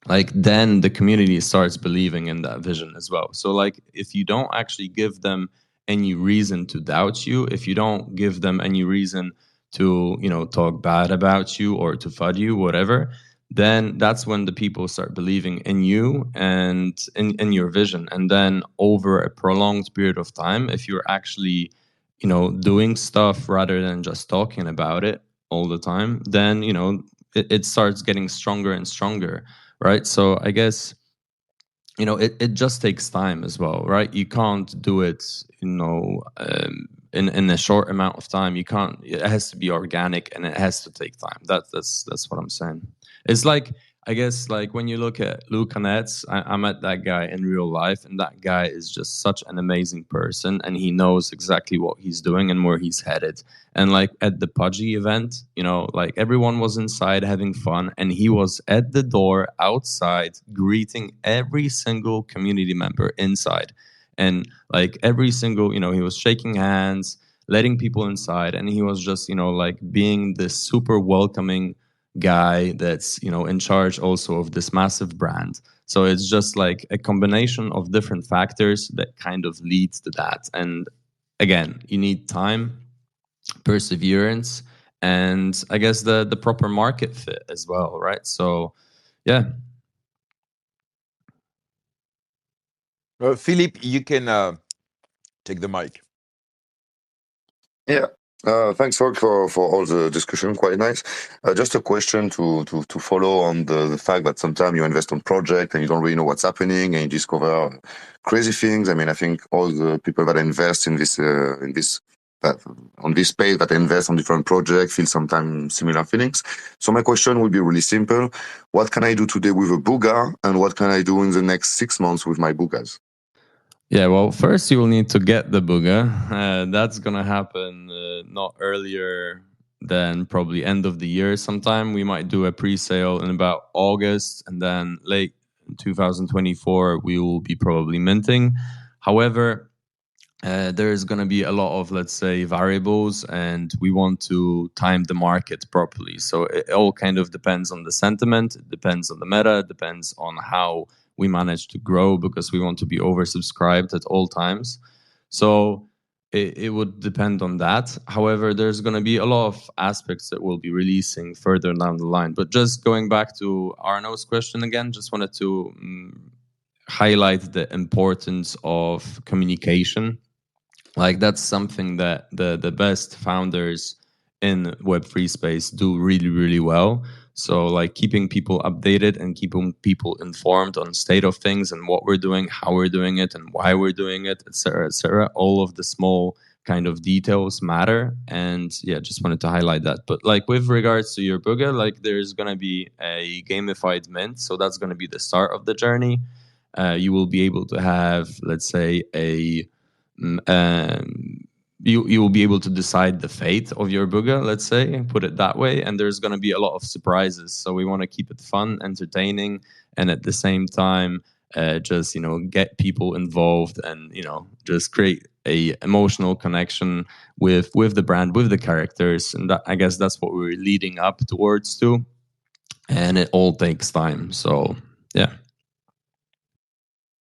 like then the community starts believing in that vision as well. So like if you don't actually give them any reason to doubt you, if you don't give them any reason to, you know, talk bad about you or to fud you, whatever, then that's when the people start believing in you and in your vision. And then over a prolonged period of time, if you're actually, you know, doing stuff rather than just talking about it all the time, then, you know, it starts getting stronger and stronger, right? So I guess, you know, it just takes time as well, right? You can't do it, you know, in a short amount of time. You can't. It has to be organic, and it has to take time. That's what I'm saying. It's like, I guess, like when you look at Luca Netz, I met that guy in real life, and that guy is just such an amazing person, and he knows exactly what he's doing and where he's headed. And like at the Pudgy event, you know, like everyone was inside having fun, and he was at the door outside greeting every single community member inside. And like every single, you know, he was shaking hands, letting people inside, and he was just, you know, like being this super welcoming guy that's, you know, in charge also of this massive brand. So it's just like a combination of different factors that kind of leads to that. And again, you need time, perseverance, and I guess the proper market fit as well, right? So yeah. Philip, you can take the mic. Yeah. Thanks, Rock, for all the discussion. Quite nice. Just a question to follow on the fact that sometimes you invest on project and you don't really know what's happening and you discover crazy things. I mean, I think all the people that invest in this on this space that invest on different projects feel sometimes similar feelings. So my question would be really simple: what can I do today with a Booga, and what can I do in the next 6 months with my Boogas? Yeah, well, first you will need to get the Booga. That's gonna happen not earlier than probably end of the year sometime. We might do a pre-sale in about August, and then late 2024 we will be probably minting. However, there is going to be a lot of, let's say, variables, and we want to time the market properly. So it all kind of depends on the sentiment, it depends on the meta, it depends on how we manage to grow, because we want to be oversubscribed at all times. So it would depend on that. However, there's going to be a lot of aspects that we'll be releasing further down the line. But just going back to Arno's question again, just wanted to highlight the importance of communication. Like, that's something that the best founders in Web3 space do really, really well. So like keeping people updated and keeping people informed on state of things and what we're doing, how we're doing it, and why we're doing it, etc., etc. All of the small kind of details matter. And yeah, just wanted to highlight that. But like with regards to your Booga, like there's gonna be a gamified mint, so that's gonna be the start of the journey. You will be able to have, let's say, you will be able to decide the fate of your Booga, let's say, put it that way, and there's going to be a lot of surprises. So we want to keep it fun, entertaining, and at the same time, just get people involved and just create a emotional connection with the brand, with the characters, and that, I guess that's what we're leading up towards too. And it all takes time. So yeah.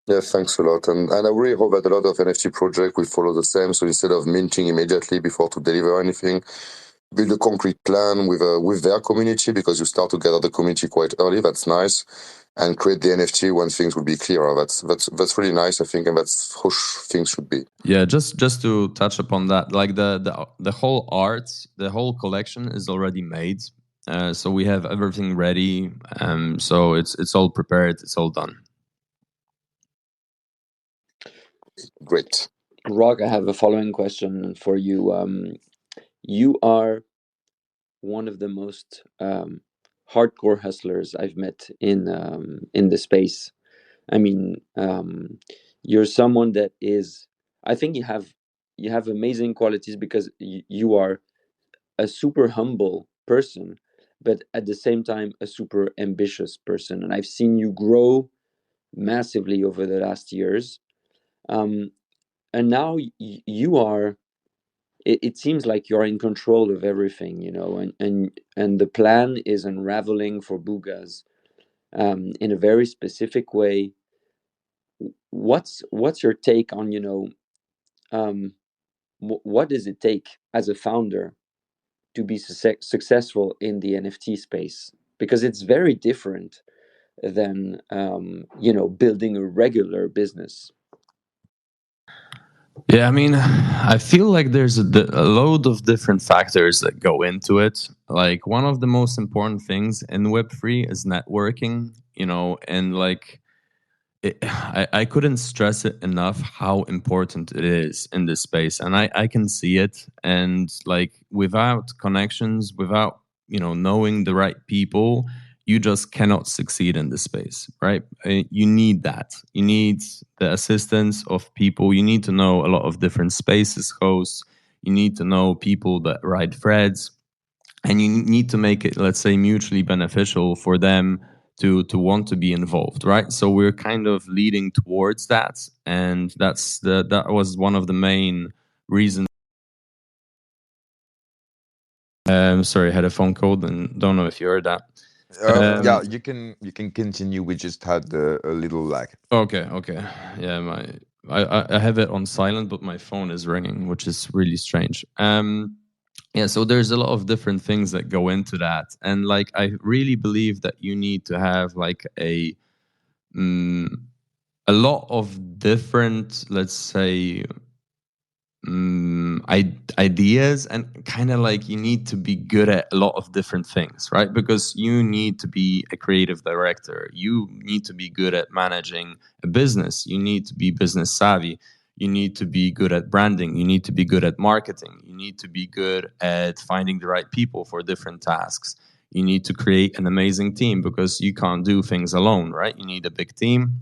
Yes, thanks a lot. And I really hope that a lot of NFT projects will follow the same. So instead of minting immediately before to deliver anything, build a concrete plan with their community, because you start to gather the community quite early. That's nice. And create the NFT when things will be clearer. That's really nice, I think, and that's how things should be. Yeah, just to touch upon that, like the whole art, the whole collection is already made. So we have everything ready. So it's all prepared, it's all done. Great. Rock, I have a following question for you. You are one of the most hardcore hustlers I've met in the space. I mean, you're someone that is. I think you have amazing qualities, because you are a super humble person, but at the same time a super ambitious person. And I've seen you grow massively over the last years. And now you are. It seems like you're in control of everything, and the plan is unraveling for Boogas in a very specific way. What's your take on what does it take as a founder to be successful in the NFT space? Because it's very different than building a regular business. Yeah, I mean, I feel like there's a load of different factors that go into it. Like, one of the most important things in Web3 is networking, and like I couldn't stress it enough how important it is in this space. And I can see it. And like, without connections, without, knowing the right people, you just cannot succeed in this space, right? You need that. You need the assistance of people. You need to know a lot of different spaces hosts. You need to know people that write threads. And you need to make it, let's say, mutually beneficial for them to want to be involved, right? So we're kind of leading towards that, and that was one of the main reasons. Sorry, I had a phone call and don't know if you heard that. Yeah, you can continue. We just had a little lag. Okay. Yeah, I have it on silent, but my phone is ringing, which is really strange. Yeah, so there's a lot of different things that go into that, and like I really believe that you need to have like a lot of different, let's say, ideas, and kind of like you need to be good at a lot of different things, right? Because you need to be a creative director, you need to be good at managing a business, you need to be business savvy, you need to be good at branding, you need to be good at marketing, you need to be good at finding the right people for different tasks, you need to create an amazing team because you can't do things alone, right? You need a big team.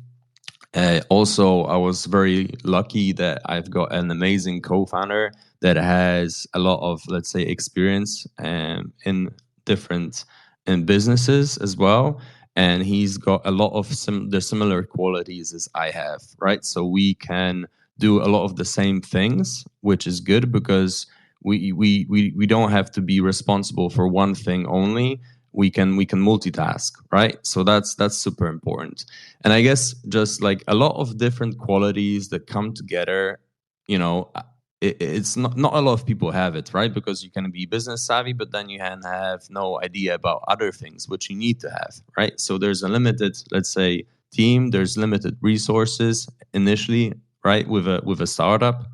Also, I was very lucky that I've got an amazing co-founder that has a lot of, let's say, experience in different in businesses as well, and he's got a lot of the similar qualities as I have, right? So we can do a lot of the same things, which is good because we don't have to be responsible for one thing only. We can multitask, right? So that's super important. And I guess just like a lot of different qualities that come together, you know, it's not a lot of people have it, right? Because you can be business savvy, but then you can have no idea about other things which you need to have, right? So there's a limited, let's say, team, there's limited resources initially, right, with a startup.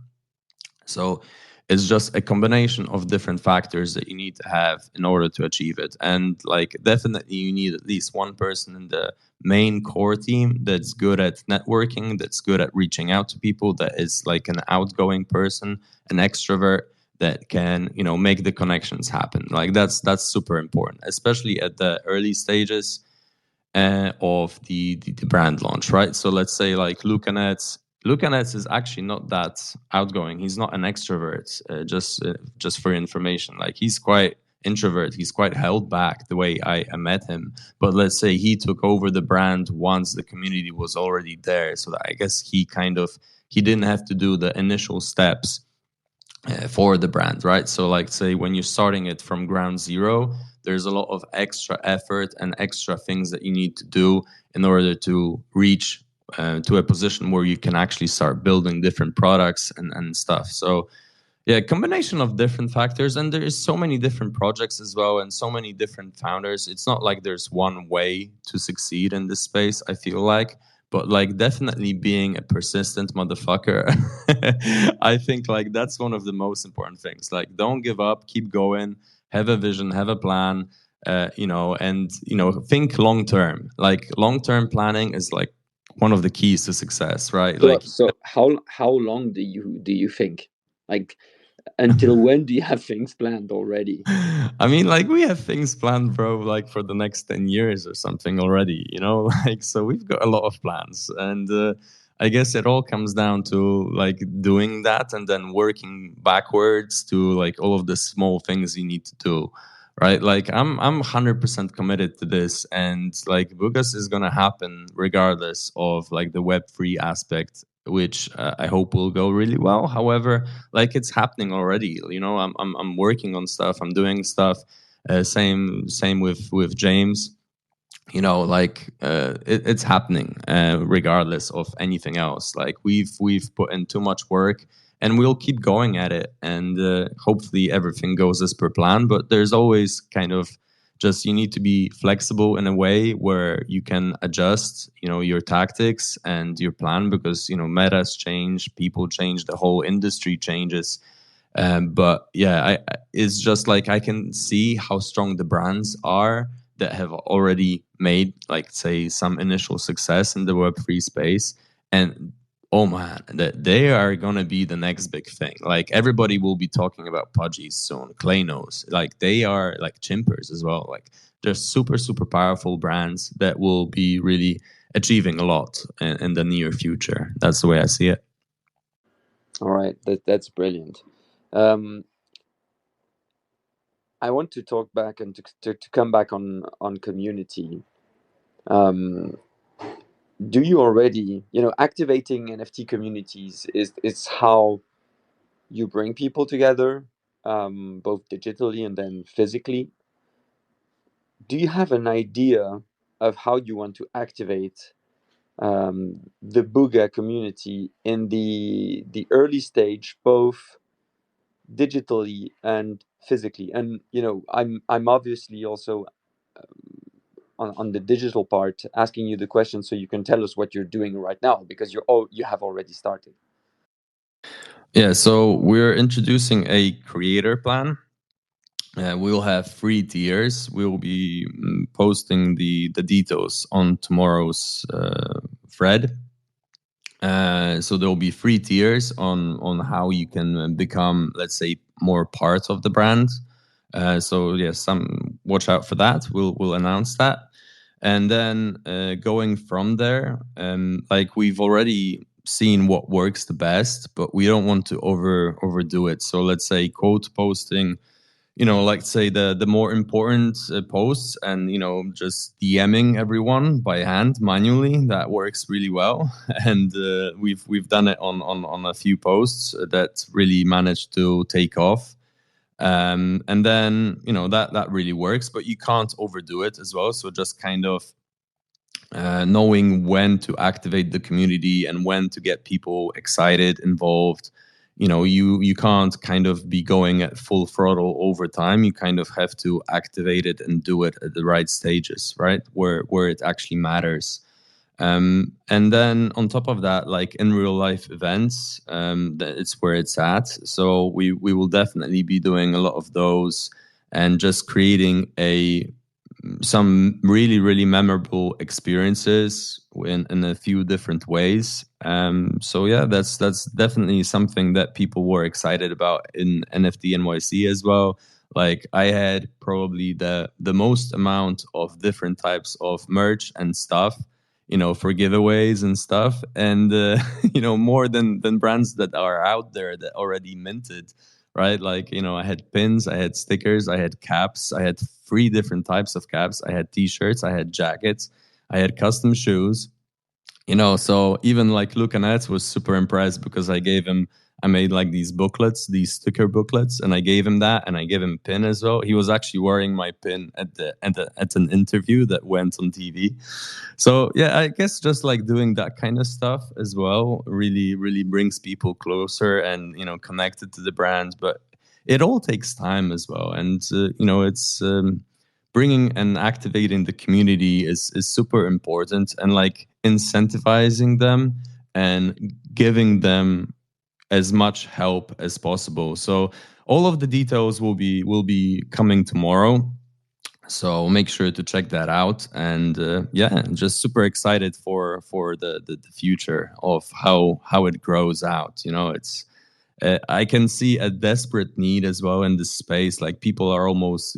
So it's just a combination of different factors that you need to have in order to achieve it. And like definitely you need at least one person in the main core team that's good at networking, that's good at reaching out to people, that is like an outgoing person, an extrovert that can, make the connections happen. Like that's super important, especially at the early stages of the brand launch, right? So let's say like Lucanets is actually not that outgoing. He's not an extrovert. Just for information, like he's quite introvert. He's quite held back the way I met him. But let's say he took over the brand once the community was already there. So that I guess he didn't have to do the initial steps for the brand, right? So like say when you're starting it from ground zero, there's a lot of extra effort and extra things that you need to do in order to reach to a position where you can actually start building different products and stuff. So yeah, combination of different factors, and there is so many different projects as well, and so many different founders. It's not like there's one way to succeed in this space, I feel like, but like definitely being a persistent motherfucker. I think like that's one of the most important things. Like, don't give up, keep going, have a vision, have a plan, and think long term. Like long term planning is like one of the keys to success, right? So Like how long do you think? Like, until when do you have things planned already? I mean, like we have things planned, bro, like for the next 10 years or something already, like, so we've got a lot of plans. And I guess it all comes down to like doing that and then working backwards to like all of the small things you need to do. Right. Like I'm 100% committed to this, and like Boogas is going to happen regardless of like the Web3 aspect, which I hope will go really well. However, like it's happening already. I'm working on stuff. I'm doing stuff. Same with James. It's happening regardless of anything else. Like we've put in too much work, and we'll keep going at it, and hopefully everything goes as per plan. But there's always kind of just you need to be flexible in a way where you can adjust your tactics and your plan, because metas change, people change, the whole industry changes. But yeah, it's just like I can see how strong the brands are that have already made, like, say, some initial success in the Web3 space. And oh man, that they are gonna be the next big thing. Like everybody will be talking about Pudgies soon, Klaynos. Like they are like chimpers as well. Like they're super, super powerful brands that will be really achieving a lot in the near future. That's the way I see it. All right, that's brilliant. I want to talk back and to come back on community. Do you already, activating NFT communities is how you bring people together, both digitally and then physically. Do you have an idea of how you want to activate the Booga community in the early stage, both digitally and physically? And I'm obviously also on the digital part asking you the question so you can tell us what you're doing right now, because you have already started. Yeah, so we're introducing a creator plan. We'll have 3 tiers. We'll be posting the details on tomorrow's thread. So there will be 3 tiers on how you can become, let's say, more part of the brand. So yeah, watch out for that. We'll announce that, and then going from there, like we've already seen what works the best, but we don't want to overdo it. So let's say quote posting, like say the more important posts, and just DMing everyone by hand manually, that works really well. And we've done it on a few posts that really managed to take off. And then that really works, but you can't overdo it as well. So just kind of knowing when to activate the community and when to get people excited, involved. You can't kind of be going at full throttle over time. You kind of have to activate it and do it at the right stages, right, where it actually matters. And then on top of that, like in real life events, it's where it's at. So we will definitely be doing a lot of those, and just creating some really, really memorable experiences in a few different ways. So yeah, that's definitely something that people were excited about in NFT NYC as well. Like I had probably the most amount of different types of merch and stuff, for giveaways and stuff, and more than brands that are out there that already minted, right? Like, I had pins, I had stickers, I had caps, I had 3 different types of caps, I had t-shirts, I had jackets, I had custom shoes. So even like Lucanet was super impressed because I made like these booklets, these sticker booklets, and I gave him that, and I gave him a pin as well. He was actually wearing my pin at an interview that went on TV. So yeah, I guess just like doing that kind of stuff as well really, really brings people closer and connected to the brand. But it all takes time as well, and it's bringing and activating the community is super important, and like incentivizing them and giving them as much help as possible. So all of the details will be coming tomorrow. So make sure to check that out, and yeah, just super excited for the future of how it grows out. It's I can see a desperate need as well in this space. Like people are almost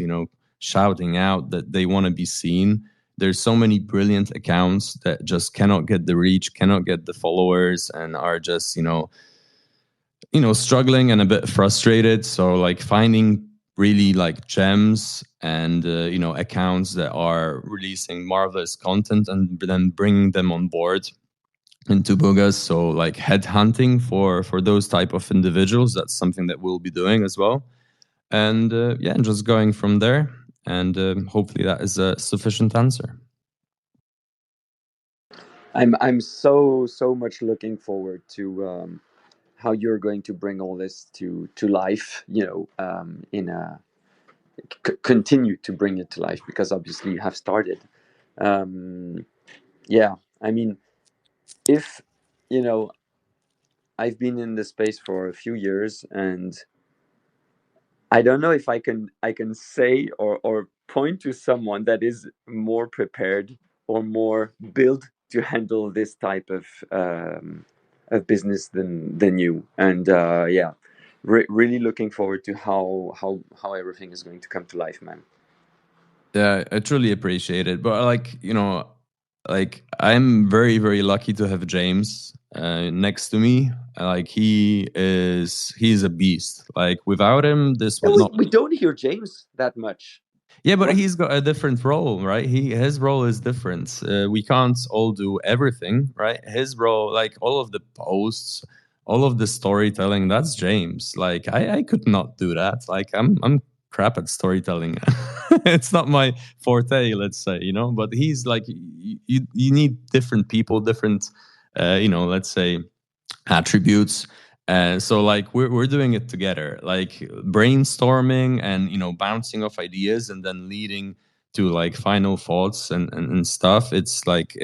shouting out that they want to be seen. There's so many brilliant accounts that just cannot get the reach, cannot get the followers, and are just struggling and a bit frustrated. So like finding really like gems and accounts that are releasing marvelous content and then bringing them on board into Boogas. So like headhunting for those type of individuals, that's something that we'll be doing as well. And yeah, just going from there. And hopefully that is a sufficient answer. I'm so much looking forward to how you're going to bring all this to life. In a continue to bring it to life, because obviously you have started. Yeah, I mean, if I've been in this space for a few years, and I don't know if I can say or point to someone that is more prepared or more built to handle this type of business than you. And yeah, really looking forward to how everything is going to come to life, man. Yeah, I truly appreciate it. But like I'm very, very lucky to have James next to me. Like he's a beast. Like without him, this And would not. we don't hear James that much. Yeah, but What? he's got a different role, right? His role is different. We can't all do everything, right? His role, like all of the posts, all of the storytelling, that's James. Like I could not do that. Like I'm crap at storytelling. It's not my forte, let's say, But he's like you need different people, different, let's say attributes. So like we're doing it together, like brainstorming and bouncing off ideas and then leading to like final thoughts and stuff, it's like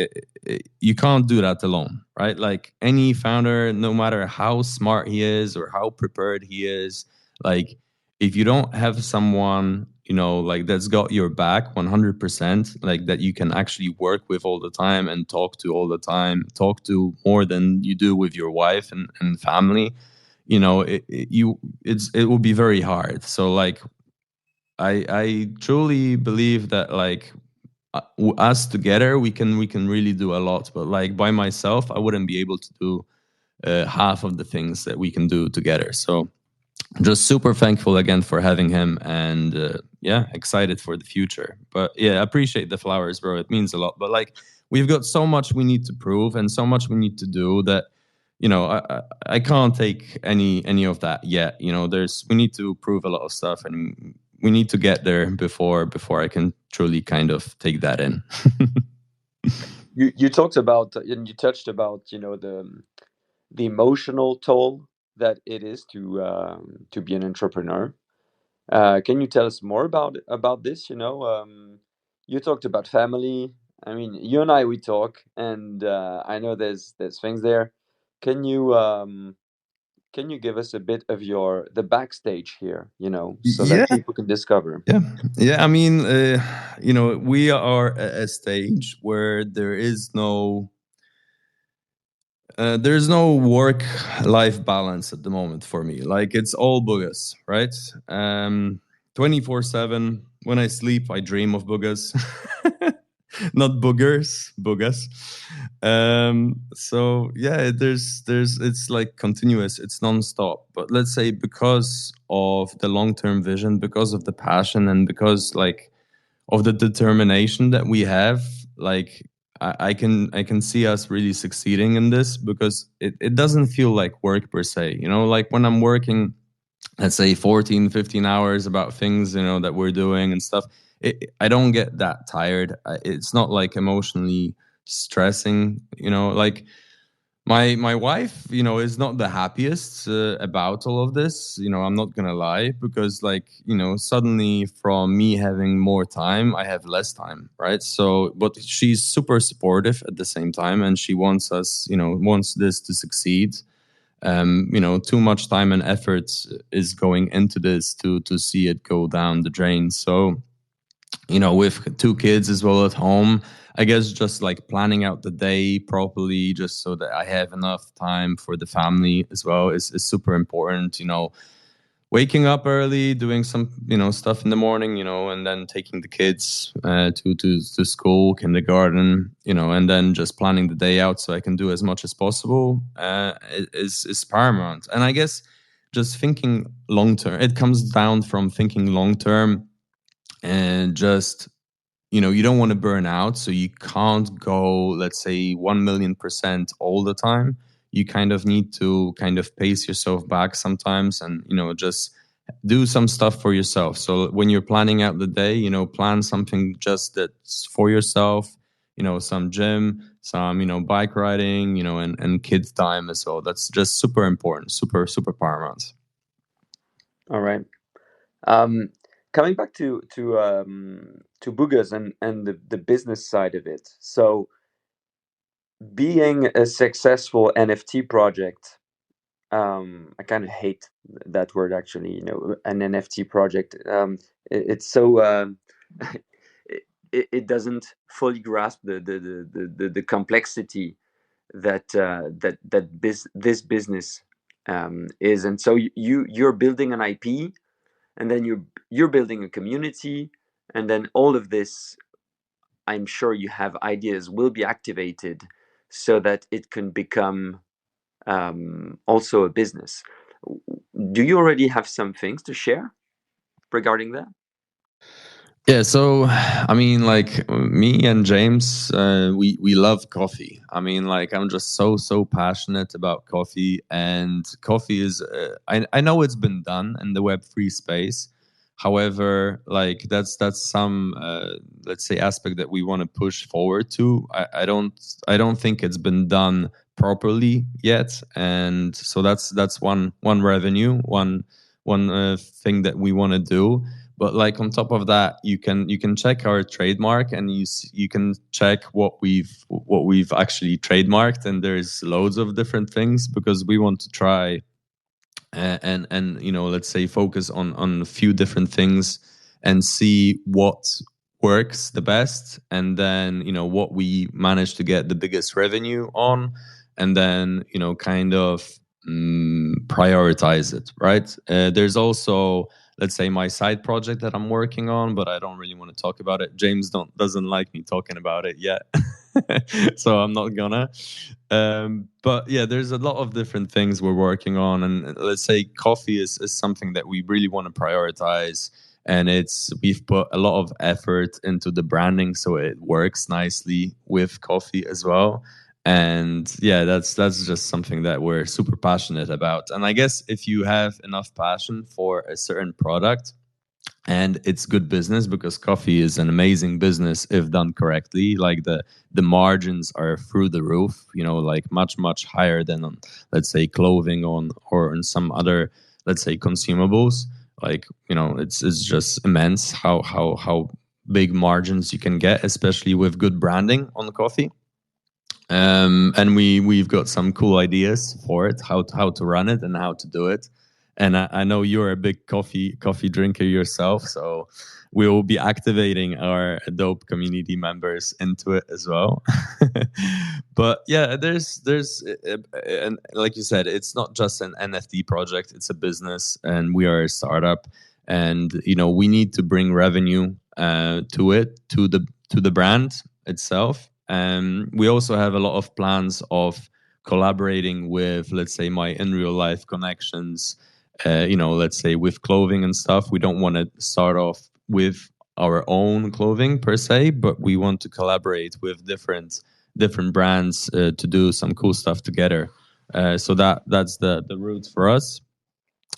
you can't do that alone, right? Like any founder, no matter how smart he is or how prepared he is, like if you don't have someone, like that's got your back 100%, like that you can actually work with all the time and talk to all the time, talk to more than you do with your wife and family, it will be very hard. So like I truly believe that like us together we can really do a lot, but like by myself I wouldn't be able to do half of the things that we can do together. So just super thankful again for having him, and excited for the future. But yeah, appreciate the flowers, bro. It means a lot. But like we've got so much we need to prove and so much we need to do that I can't take any of that yet. We need to prove a lot of stuff, and we need to get there before I can truly kind of take that in. You talked about and you touched about the emotional toll that it is to be an entrepreneur. Can you tell us more about this? You talked about family. I mean, you and I we talk, and I know there's things there. Can you give us a bit of the backstage here? So that people can discover. Yeah. I mean, we are at a stage where there's no work-life balance at the moment for me. Like it's all Boogas, right? 24/7. When I sleep, I dream of Boogas. Not boogers, Boogas. So yeah, there's it's like continuous, it's non-stop. But let's say because of the long-term vision, because of the passion, and because like of the determination that we have, like I can see us really succeeding in this, because it doesn't feel like work per se. Like when I'm working, let's say 14, 15 hours about things, that we're doing and stuff, I don't get that tired. It's not like emotionally stressing, like my wife, is not the happiest about all of this. I'm not gonna lie, because like, suddenly from me having more time, I have less time, right? So, but she's super supportive at the same time, and she wants us, wants this to succeed. Too much time and effort is going into this to see it go down the drain. So, with 2 kids as well at home, I guess just like planning out the day properly, just so that I have enough time for the family as well, is super important. Waking up early, doing some, stuff in the morning, and then taking the kids to school, kindergarten, and then just planning the day out so I can do as much as possible is paramount. And I guess just thinking long term, it comes down from thinking long term, and just you don't want to burn out, so you can't go, let's say, 1,000,000% all the time. You kind of need to kind of pace yourself back sometimes, and just do some stuff for yourself. So when you're planning out the day, plan something just that's for yourself, some gym, some bike riding, and kids time as well. That's just super important, super paramount. All right. Coming back to Boogas and the business side of it. So being a successful NFT project, I kind of hate that word actually. An NFT project. It's so it doesn't fully grasp the complexity that this business is, and so you're building an IP, and then you're building a community, and then all of this, I'm sure you have ideas, will be activated so that it can become also a business. Do you already have some things to share regarding that? Yeah, so I mean, like me and James, we love coffee. I mean, like I'm just so passionate about coffee, and coffee is. I know it's been done in the Web3 space. However, like that's some let's say aspect that we want to push forward to. I don't think it's been done properly yet, and so that's one revenue, one thing that we want to do. But like on top of that, you can check our trademark, and you can check what we've actually trademarked, and there's loads of different things, because we want to try and let's say focus on a few different things and see what works the best, and then what we manage to get the biggest revenue on, and then kind of prioritize it, right? There's also, let's say, my side project that I'm working on, but I don't really want to talk about it. James doesn't like me talking about it yet. So I'm not gonna. But yeah, there's a lot of different things we're working on, and let's say coffee is something that we really want to prioritize, and we've put a lot of effort into the branding so it works nicely with coffee as well. And yeah, that's just something that we're super passionate about. And I guess if you have enough passion for a certain product, and it's good business, because coffee is an amazing business if done correctly. Like the margins are through the roof, like much higher than on, let's say, clothing or on some other, let's say, consumables. Like it's just immense how big margins you can get, especially with good branding on coffee. And we've got some cool ideas for it, how to run it and how to do it. And I know you're a big coffee drinker yourself, so we will be activating our dope community members into it as well. But yeah, there's and like you said, it's not just an NFT project; it's a business, and we are a startup, and we need to bring revenue to the brand itself. We also have a lot of plans of collaborating with, let's say, my in real life connections. Let's say with clothing and stuff. We don't want to start off with our own clothing per se, but we want to collaborate with different brands to do some cool stuff together. So that's the route for us,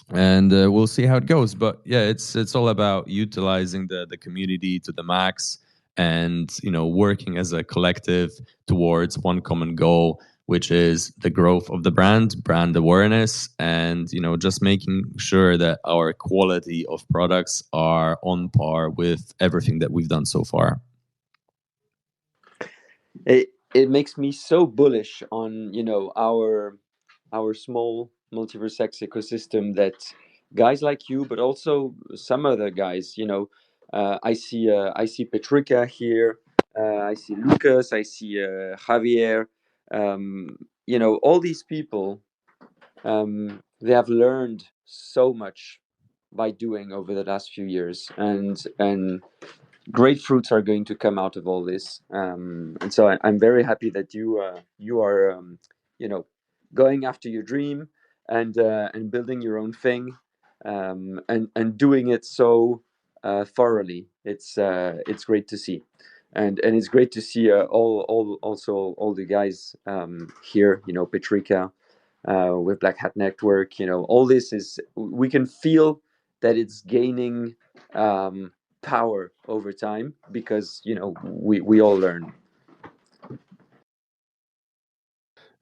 and we'll see how it goes. But yeah, it's all about utilizing the community to the max, and working as a collective towards one common goal, which is the growth of the brand awareness, and just making sure that our quality of products are on par with everything that we've done so far. It makes me so bullish on our small MultiversX ecosystem, that guys like you, but also some other guys, I see Petrika here, I see Lucas, I see Javier, all these people, they have learned so much by doing over the last few years, and great fruits are going to come out of all this. And so I'm very happy that you are going after your dream, and building your own thing, and doing it so thoroughly. It's great to see, and it's great to see all the guys here. Petrika, with Black Hat Network. All this is, we can feel that it's gaining power over time, because we all learn.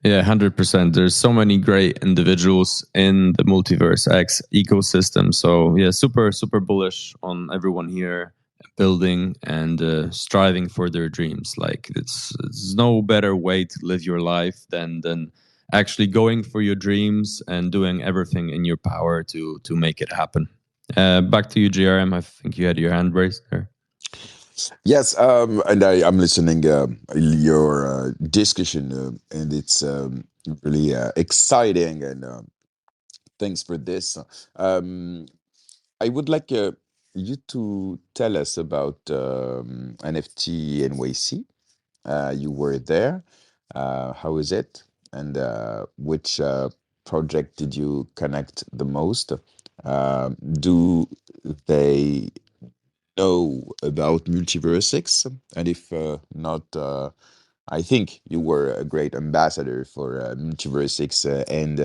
Yeah, 100%. There's so many great individuals in the MultiversX ecosystem. So yeah, super bullish on everyone here building and striving for their dreams. Like it's no better way to live your life than actually going for your dreams and doing everything in your power to make it happen. Back to you, GRM. I think you had your hand raised there. Yes, and I'm listening your discussion, and it's really exciting, and thanks for this. I would like you to tell us about NFT NYC. You were there. How is it? And which project did you connect the most? Do they know about MultiversX? And if not, I think you were a great ambassador for MultiversX and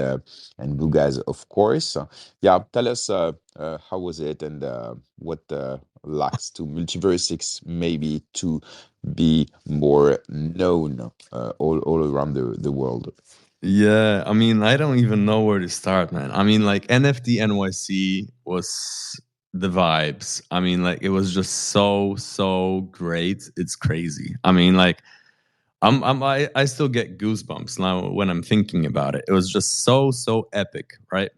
Boogas, of course. Yeah, tell us how was it, and what lacks to MultiversX maybe to be more known all around the world. Yeah, I mean, I don't even know where to start, man. I mean, like NFT NYC was the vibes. I mean, like, it was just so great. It's crazy. I mean, like, I still get goosebumps now when I'm thinking about it. It was just so epic, right?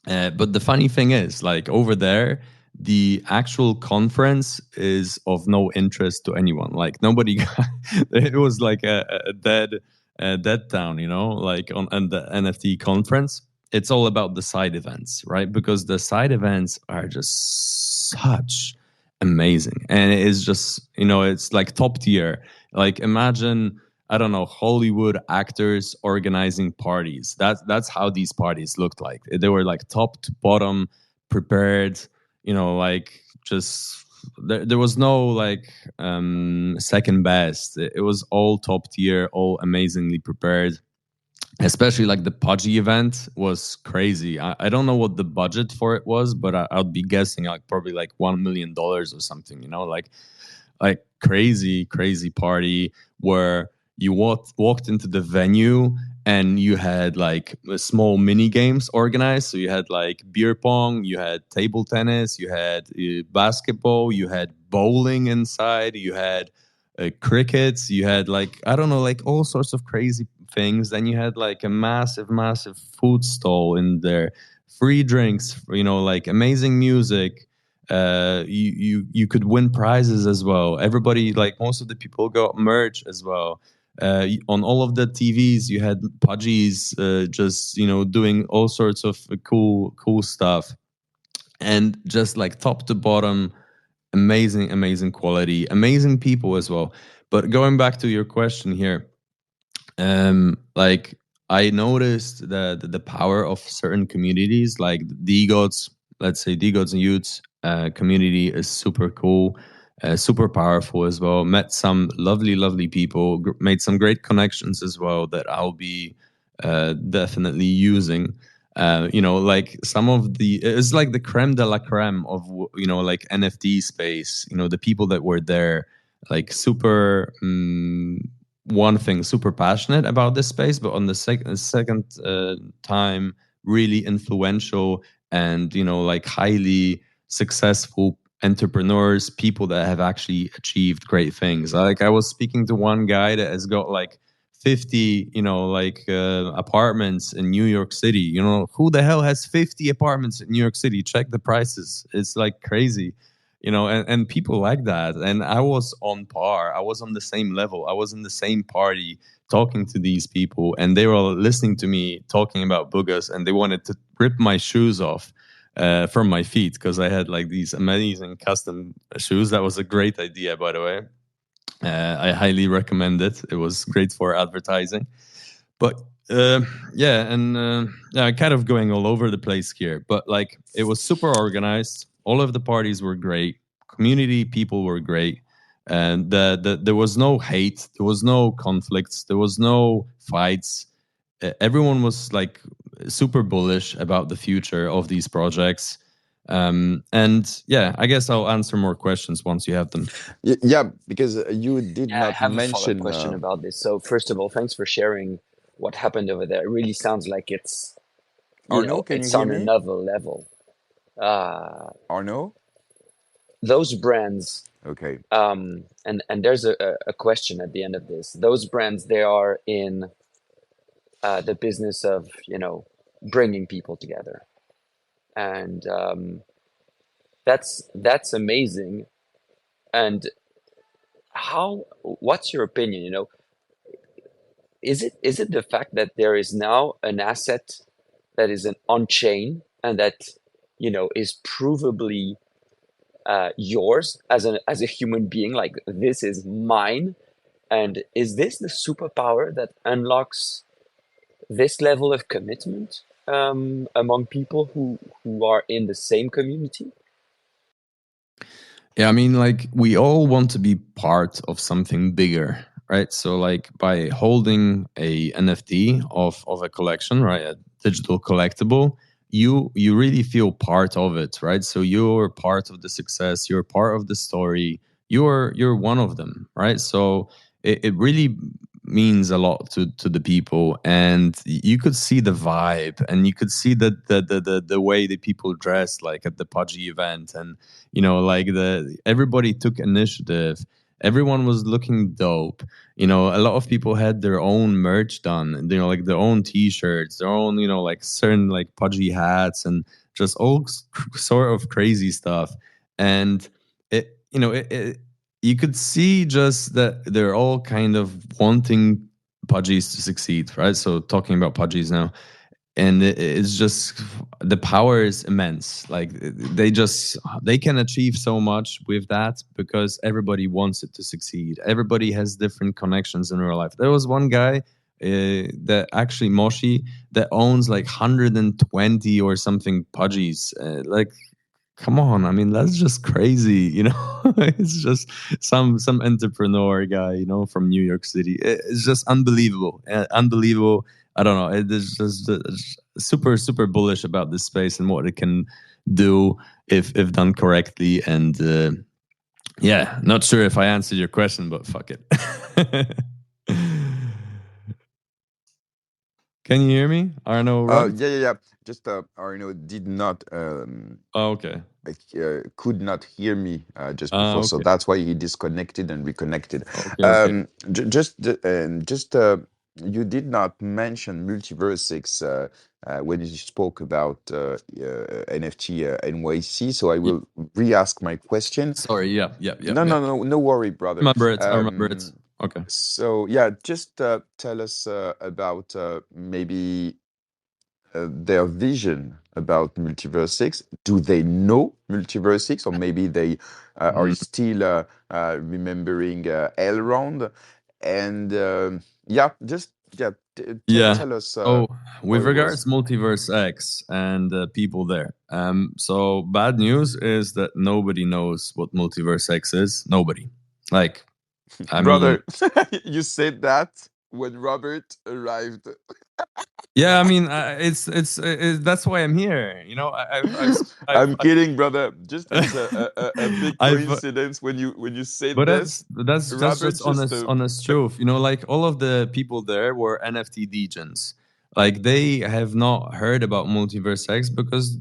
But the funny thing is, like, over there, the actual conference is of no interest to anyone. Like, nobody got, it was like a dead town, you know, like on the NFT conference. It's all about the side events, right? Because the side events are just such amazing. And it is just, you know, it's like top tier. Like, imagine, I don't know, Hollywood actors organizing parties. That's how these parties looked like. They were like top to bottom, prepared. You know, like, just there was no like second best. It was all top tier, all amazingly prepared. Especially like the Pudgy event was crazy. I don't know what the budget for it was, but I'd be guessing like probably like $1 million or something. You know, like crazy party where you walked into the venue and you had like small mini games organized. So you had like beer pong, you had table tennis, you had basketball, you had bowling inside, you had crickets, you had like, I don't know, like all sorts of crazy things. Then you had like a massive food stall in there, free drinks, you know, like amazing music. You could win prizes as well. Everybody, like most of the people, got merch as well. On all of the TVs, you had Pudgies, just, you know, doing all sorts of cool stuff, and just like top to bottom, amazing quality, amazing people as well. But going back to your question here, like, I noticed the power of certain communities, like the gods, let's say the gods and youths community is super cool, super powerful as well. Met some lovely people, made some great connections as well that I'll be definitely using. You know, like some of it's like the creme de la creme of, you know, like NFT space. You know, the people that were there, like super. One thing, super passionate about this space, but on the second time, really influential and, you know, like highly successful entrepreneurs, people that have actually achieved great things. Like, I was speaking to one guy that has got like 50, you know, like apartments in New York City. You know, who the hell has 50 apartments in New York City? Check the prices. It's like crazy, you know, and people like that. And I was on par. I was on the same level. I was in the same party talking to these people, and they were listening to me talking about Boogas, and they wanted to rip my shoes off from my feet because I had like these amazing custom shoes. That was a great idea, by the way. I highly recommend it. It was great for advertising. But yeah, and yeah, kind of going all over the place here. But like, it was super organized. All of the parties were great. Community people were great, and there was no hate. There was no conflicts. There was no fights. Everyone was like super bullish about the future of these projects. And yeah, I guess I'll answer more questions once you have them. Yeah, because you did Yeah, I not have a follow-up mention. question about this. So first of all, thanks for sharing what happened over there. It really sounds like it's, you Arno, know, can you it's hear on me? another level. Arno? Those brands, Okay. and there's a question at the end of this. Those brands, they are in the business of, you know, bringing people together, and that's amazing. And what's your opinion? You know, is it the fact that there is now an asset that is an on chain and that, you know, is provably yours as a human being, like this is mine, and is this the superpower that unlocks this level of commitment among people who are in the same community? Yeah, I mean, like, we all want to be part of something bigger, right? So, like, by holding a NFT of a collection, right, a digital collectible, you really feel part of it, right? So you're part of the success, you're part of the story, you're one of them, right? So it really means a lot to the people, and you could see the vibe, and you could see the way the people dressed, like at the Pudgy event, and like everybody took initiative. Everyone was looking dope. A lot of people had their own merch done, like their own T-shirts, their own, like certain like Pudgy hats, and just all sort of crazy stuff. And you could see just that they're all kind of wanting Pudgies to succeed, right? So talking about Pudgies now, and it's just, the power is immense. Like they can achieve so much with that because everybody wants it to succeed. Everybody has different connections in real life. There was one guy that actually Moshi that owns like 120 or something Pudgies. Like, come on, I mean, that's just crazy. It's just some entrepreneur guy, from New York City. It's just unbelievable. Unbelievable. I don't know, it's just super bullish about this space and what it can do if done correctly. And yeah, not sure if I answered your question, but fuck it. Can you hear me, Arno? Right? Yeah. Just Arno did not Okay. could not hear me just before, so Okay. that's why he disconnected and reconnected. Okay. Just you did not mention MultiversX when you spoke about NFT NYC, so I will re-ask my question. Sorry. Yeah. No worry, brother. I remember it. Okay. So yeah, just tell us about maybe their vision about MultiversX. Do they know MultiversX, or maybe they are still remembering Elrond? And tell us So how with it was. regards MultiversX and people there, so bad news is that nobody knows what MultiversX is. Nobody. Like, I Brother, mean, you said that when Robert arrived. yeah, I mean, it's that's why I'm here. I'm kidding, brother. Just it's a big I've coincidence when you said But this. that's Robert just just honest truth. Like all of the people there were NFT degens. Like they have not heard about MultiversX because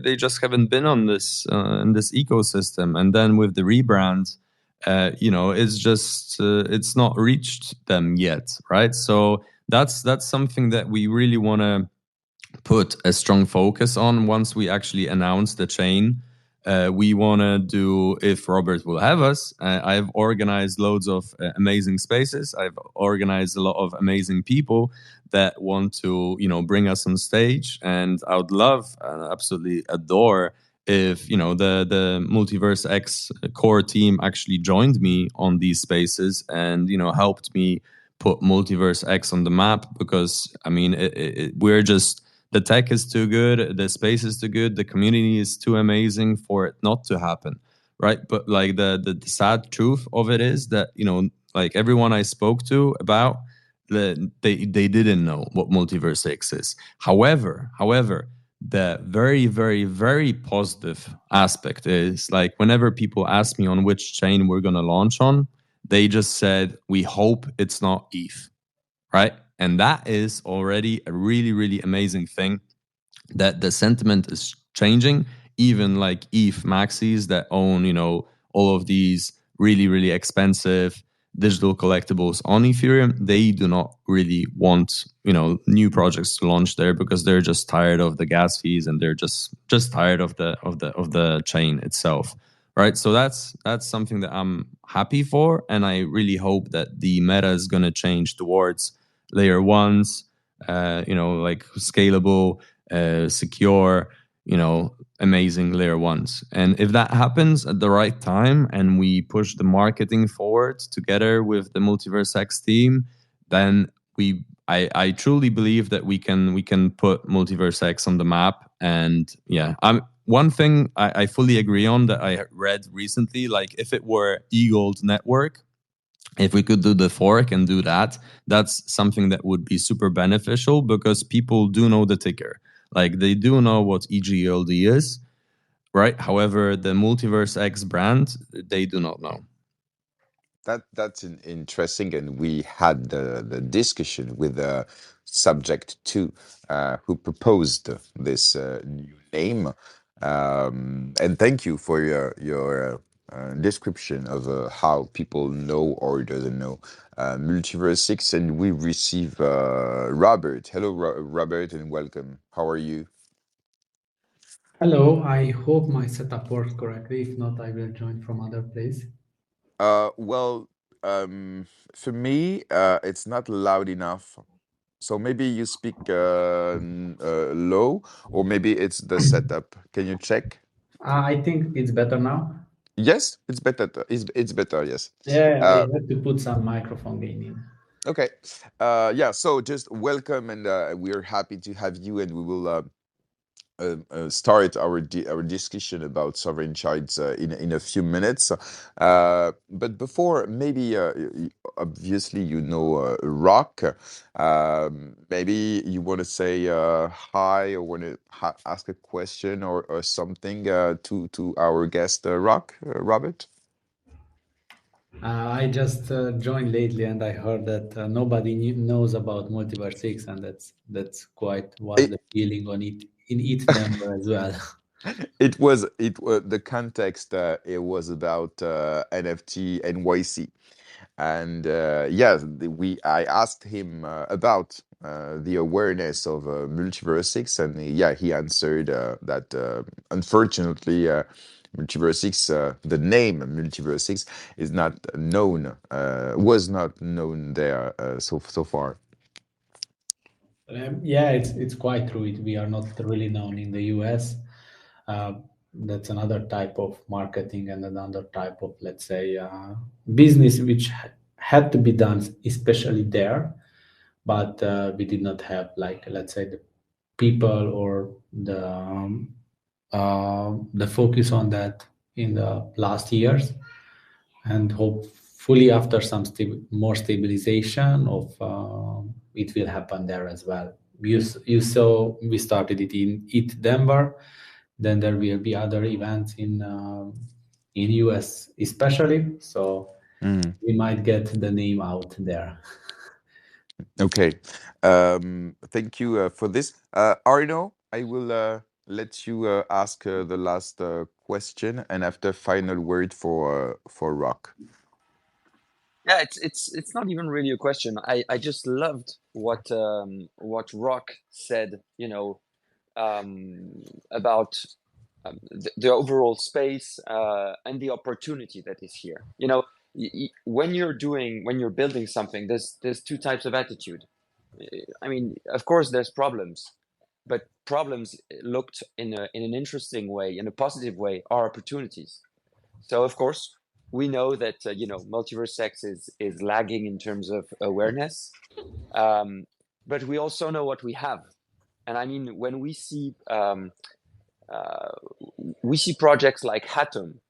they just haven't been on this in this ecosystem. And then with the rebrand, it's just it's not reached them yet, right? So that's something that we really want to put a strong focus on once we actually announce the chain. We want to do, if Robert will have us, I've organized loads of amazing spaces. I've organized a lot of amazing people that want to, bring us on stage. And I would love, absolutely adore if, the Multiverse X core team actually joined me on these spaces and, helped me put Multiverse X on the map, because, I mean, we're just, the tech is too good, the space is too good, the community is too amazing for it not to happen, right? But like the sad truth of it is that like everyone I spoke to about, they didn't know what MultiversX is. However, the very very positive aspect is, like, whenever people ask me on which chain we're gonna launch on, they just said, we hope it's not ETH, right? And that is already a really, really amazing thing, that the sentiment is changing. Even like ETH maxis that own, all of these really, really expensive digital collectibles on Ethereum, they do not really want, new projects to launch there, because they're just tired of the gas fees, and they're just tired of the chain itself. Right. So that's something that I'm happy for. And I really hope that the meta is going to change towards layer ones, like scalable, secure, amazing layer ones. And if that happens at the right time, and we push the marketing forward together with the MultiversX team, then I truly believe that we can put MultiversX on the map. And yeah, one thing I fully agree on, that I read recently, like if it were eGold network, if we could do the fork and do that, that's something that would be super beneficial, because people do know the ticker. Like they do know what EGLD is, right? However, the MultiversX brand, they do not know. That's interesting, and we had the discussion with subject 2, who proposed this new name, and thank you for your description of how people know or doesn't know MultiversX, and we receive Robert. Hello, Robert, and welcome. How are you? Hello, I hope my setup works correctly. If not, I will join from other place. Well, for me, it's not loud enough. So maybe you speak low, or maybe it's the setup. Can you check? I think it's better now. Yes, it's better. It's better. Yes. Yeah, I had to put some microphone gain in. Okay. Yeah. So just welcome, and we're happy to have you, and we will start our discussion about sovereign shards in a few minutes. But before, maybe obviously you know Rock. Maybe you want to say hi, or want to ask a question or something to our guest Rock, Robert. I just joined lately, and I heard that nobody knows about MultiversX, and that's quite was the feeling on it in Denver as well. It was the context. It was about NFT NYC, and I asked him about the awareness of MultiversX, and he answered that unfortunately MultiversX, the name MultiversX, is not known, was not known there so far. Yeah, it's quite true. We are not really known in the US. That's another type of marketing and another type of, let's say, business which had to be done, especially there. But we did not have, like, let's say, the people or the focus on that in the last years. And hopefully after some more stabilization of it will happen there as well. You saw we started it in Denver, then there will be other events in US especially, so we might get the name out there. Okay, thank you for this. Arno, I will let you ask the last question, and after final word for Rock. Yeah, it's not even really a question. I just loved what Rock said, about the overall space and the opportunity that is here. When you're building something, there's two types of attitude. I mean, of course, there's problems, but problems looked in an interesting way, in a positive way, are opportunities. So of course, we know that MultiversX is lagging in terms of awareness, but we also know what we have. And I mean, when we see projects like Hatom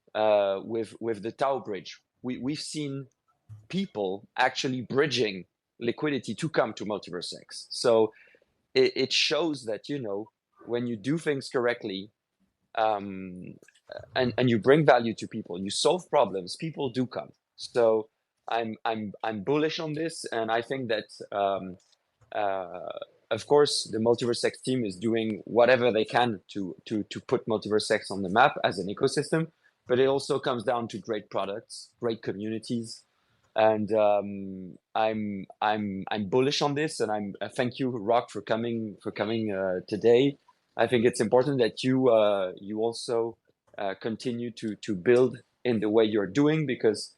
with the Tau bridge, we've seen people actually bridging liquidity to come to MultiversX. So it shows that when you do things correctly, and you bring value to people, you solve problems, people do come. So I'm bullish on this, and I think that of course the MultiversX team is doing whatever they can to put MultiversX on the map as an ecosystem. But it also comes down to great products, great communities, and I'm bullish on this. And thank you, Rock, for coming today. I think it's important that you also continue to build in the way you're doing, because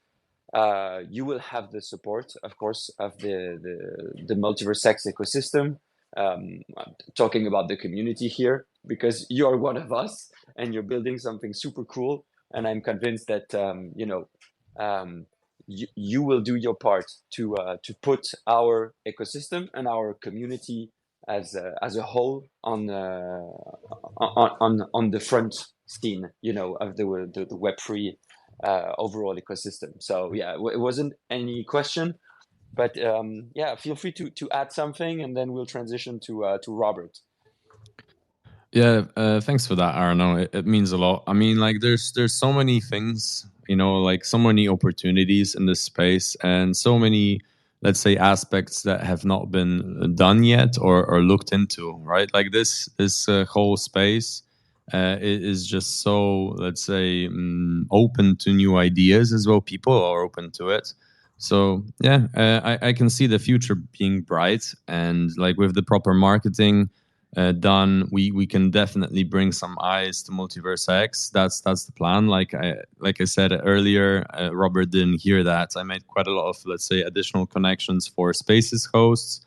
you will have the support, of course, of the MultiversX ecosystem. I'm talking about the community here, because you're one of us and you're building something super cool. And I'm convinced that you will do your part to put our ecosystem and our community as a whole on the front scene, of the Web3 overall ecosystem. So yeah, it wasn't any question, but feel free to add something, and then we'll transition to Robert. Yeah, thanks for that, Arno. It means a lot. I mean, like, there's so many things like so many opportunities in this space and so many, let's say, aspects that have not been done yet or looked into, right? Like this whole space is just so, let's say, open to new ideas as well. People are open to it. So yeah, I can see the future being bright, and like with the proper marketing done, we can definitely bring some eyes to MultiversX. That's the plan. Like I said earlier, Robert didn't hear that. I made quite a lot of, let's say, additional connections for Spaces hosts,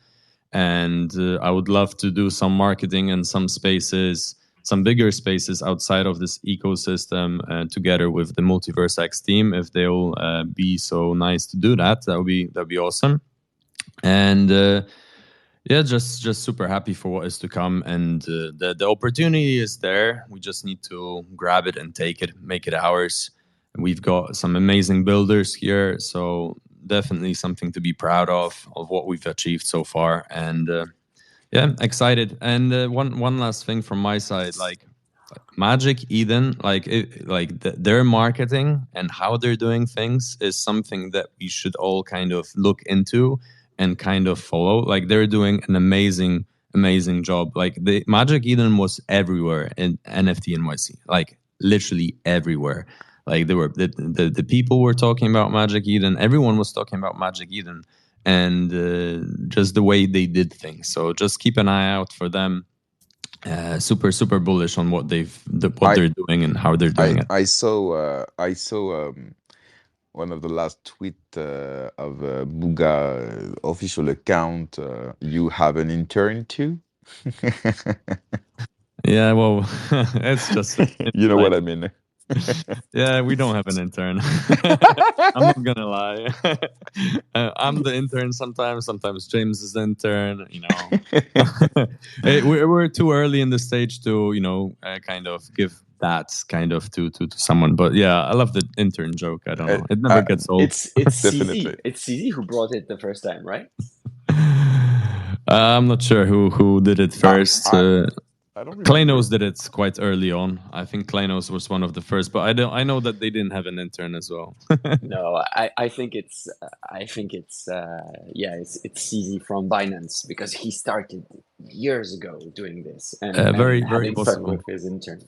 and I would love to do some marketing in some spaces, some bigger spaces outside of this ecosystem, together with the MultiversX team. If they'll be so nice to do that, that'd be awesome. And yeah, just super happy for what is to come, and the opportunity is there. We just need to grab it and take it, make it ours. And we've got some amazing builders here, so definitely something to be proud of what we've achieved so far. And yeah, excited. And one last thing from my side, like Magic Eden, their marketing and how they're doing things is something that we should all kind of look into and kind of follow. Like they're doing an amazing job. Like the Magic Eden was everywhere in NFT NYC, like literally everywhere. Like there were the people were talking about Magic Eden. Everyone was talking about Magic Eden, and just the way they did things. So just keep an eye out for them. Super bullish on what they're doing and how they're doing it. I saw one of the last tweet of Booga official account. You have an intern too. Yeah, well, it's just you know what I mean. Yeah, we don't have an intern. I'm not gonna lie. I'm the intern sometimes. Sometimes James is the intern. We're too early in the stage to kind of give that kind of to someone. But yeah, I love the intern joke. I don't know. It never gets old. It's Definitely. CZ. It's CZ who brought it the first time, right? I'm not sure who did it first. I don't remember. Kleinos did it quite early on. I think Kleinos was one of the first, but I know that they didn't have an intern as well. No, I think it's CZ from Binance, because he started years ago doing this and very having possible fun with his intern.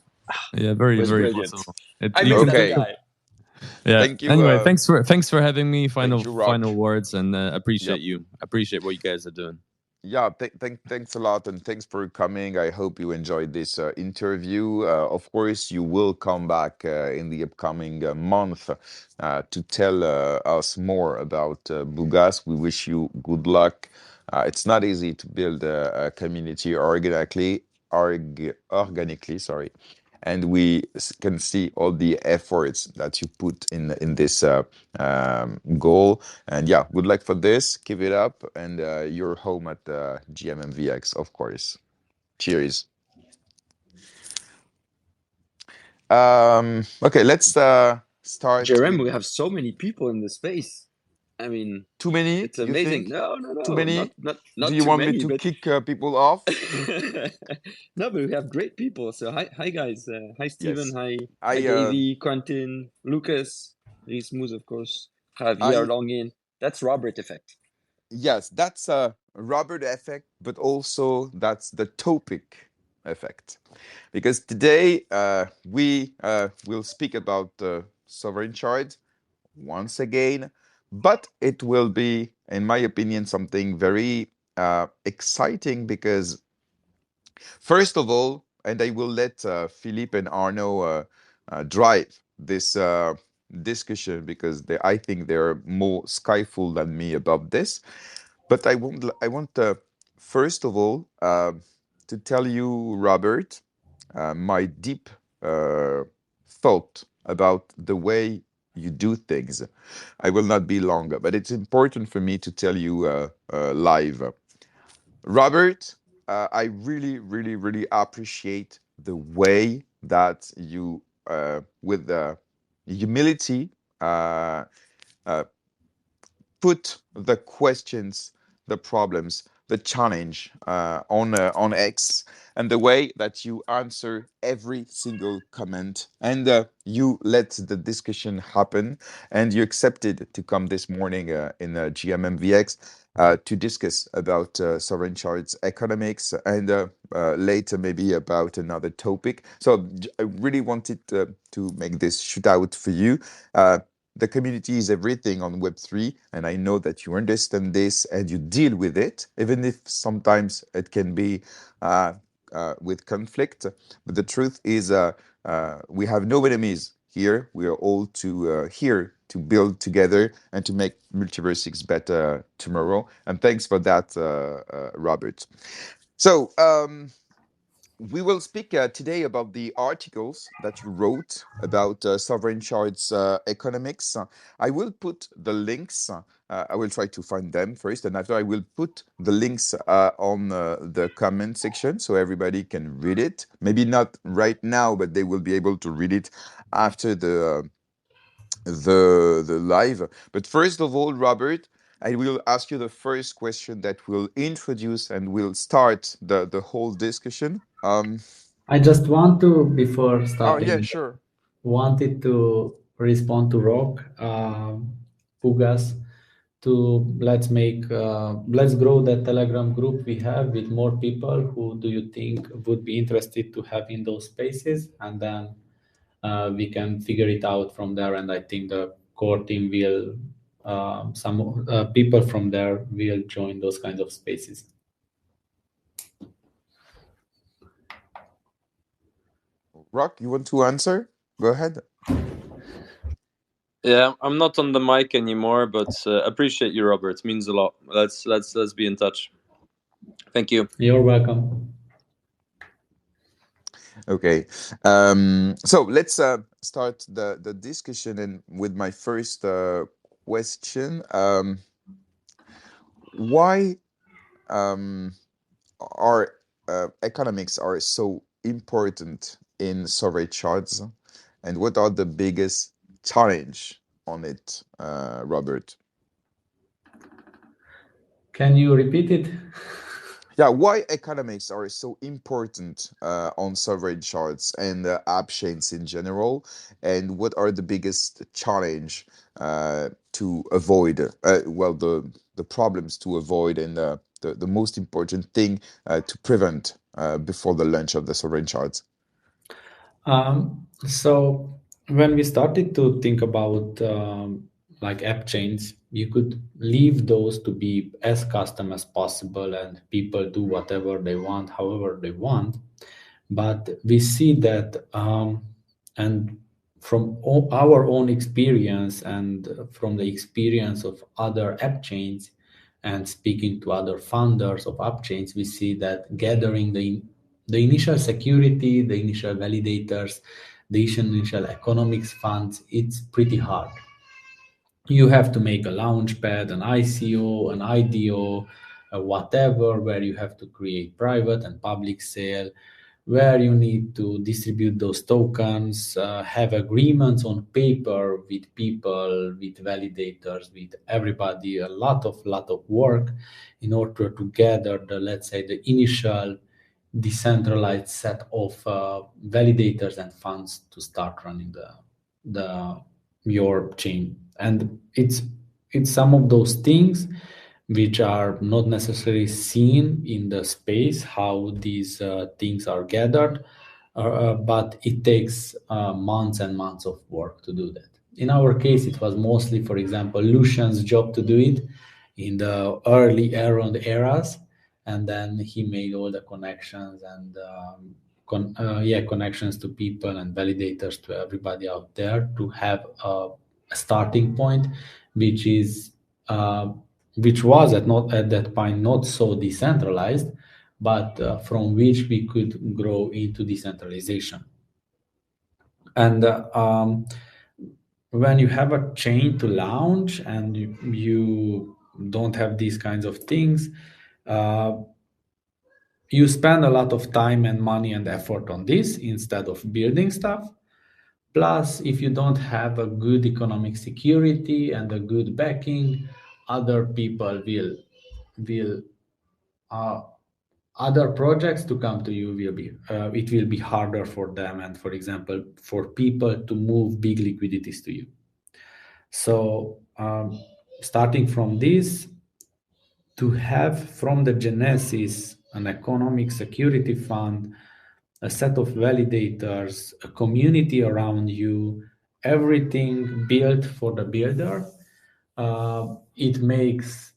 Yeah, very brilliant. possible. I miss that guy. Yeah. Thank you. Anyway, thanks for having me. Final you, words, and appreciate you. Appreciate what you guys are doing. Yeah, thanks a lot, and thanks for coming. I hope you enjoyed this interview. Of course, you will come back in the upcoming month to tell us more about Boogas. We wish you good luck. It's not easy to build a community organically, sorry, and we can see all the efforts that you put in this goal. And yeah, good luck for this. Keep it up, and you're home at MvX, of course. Cheers. Okay, let's start. Jeremy, we have so many people in the space. I mean, too many? It's amazing. No. Too many? Not Do you too want many, me to but... kick people off? No, but we have great people. So hi guys. Hi Steven. Yes. Hi Davey, Quentin, Lucas, Reese Moose, of course. Javier Longin. That's Robert effect. Yes, that's a Robert effect, but also that's the topic effect. Because today we will speak about sovereign shards once again, but it will be, in my opinion, something very exciting, because first of all, and I will let Philippe and Arno drive this discussion, because I think they're more skyful than me about this. But I want first of all to tell you, Robert, my deep thought about the way you do things. I will not be longer, but it's important for me to tell you live. Robert, I really, really, really appreciate the way that you, with humility, put the questions, the problems, the challenge on X, and the way that you answer every single comment, and you let the discussion happen, and you accepted to come this morning in GMMVX to discuss about sovereign shards economics, and later maybe about another topic. So I really wanted to make this shootout for you. The community is everything on Web3, and I know that you understand this and you deal with it, even if sometimes it can be with conflict. But the truth is, we have no enemies here. We are all here to build together and to make MultiversX better tomorrow. And thanks for that, Robert. So, we will speak today about the articles that you wrote about sovereign shards economics. I will put the links. I will try to find them first, and after I will put the links on the comment section so everybody can read it. Maybe not right now, but they will be able to read it after the live. But first of all, Robert, I will ask you the first question that will introduce and will start the whole discussion. I just want to, before Oh starting, yeah, sure. wanted to respond to Rock, Boogas, to let's grow the Telegram group we have with more people. Who do you think would be interested to have in those spaces? And then we can figure it out from there. And I think the core team will, some people from there will join those kinds of spaces. Rock, you want to answer? Go ahead. Yeah, I'm not on the mic anymore, but appreciate you, Robert. It means a lot. Let's be in touch. Thank you. You're welcome. Okay, so let's start the discussion, and with my first question. Why our economics are so important in sovereign shards, and what are the biggest challenge on it, Robert? Can you repeat it? Yeah, why economics are so important on sovereign shards and app chains in general, and what are the biggest challenge to avoid? Well, the problems to avoid, and the most important thing to prevent before the launch of the sovereign shards. So when we started to think about like app chains, you could leave those to be as custom as possible, and people do whatever they want, however they want. But we see that, and from our own experience and from the experience of other app chains, and speaking to other founders of app chains, we see that gathering the initial security, the initial validators, the initial economics funds, it's pretty hard. You have to make a launch pad, an ICO, an IDO, whatever, where you have to create private and public sale, where you need to distribute those tokens, have agreements on paper with people, with validators, with everybody, a lot of work in order to gather the, let's say, the initial decentralized set of validators and funds to start running your chain. And it's some of those things which are not necessarily seen in the space, how these things are gathered, but it takes months and months of work to do that. In our case, it was mostly, for example, Lucian's job to do it in the early Aaron eras, and then he made all the connections and connections to people and validators, to everybody out there, to have a starting point, which was at that point not so decentralized, but from which we could grow into decentralization. And when you have a chain to launch and you don't have these kinds of things, you spend a lot of time and money and effort on this instead of building stuff. Plus, if you don't have a good economic security and a good backing, other people will other projects to come to you will be it will be harder for them, and for example for people to move big liquidities to you. So starting from this, to have from the genesis an economic security fund, a set of validators, a community around you, everything built for the builder, it makes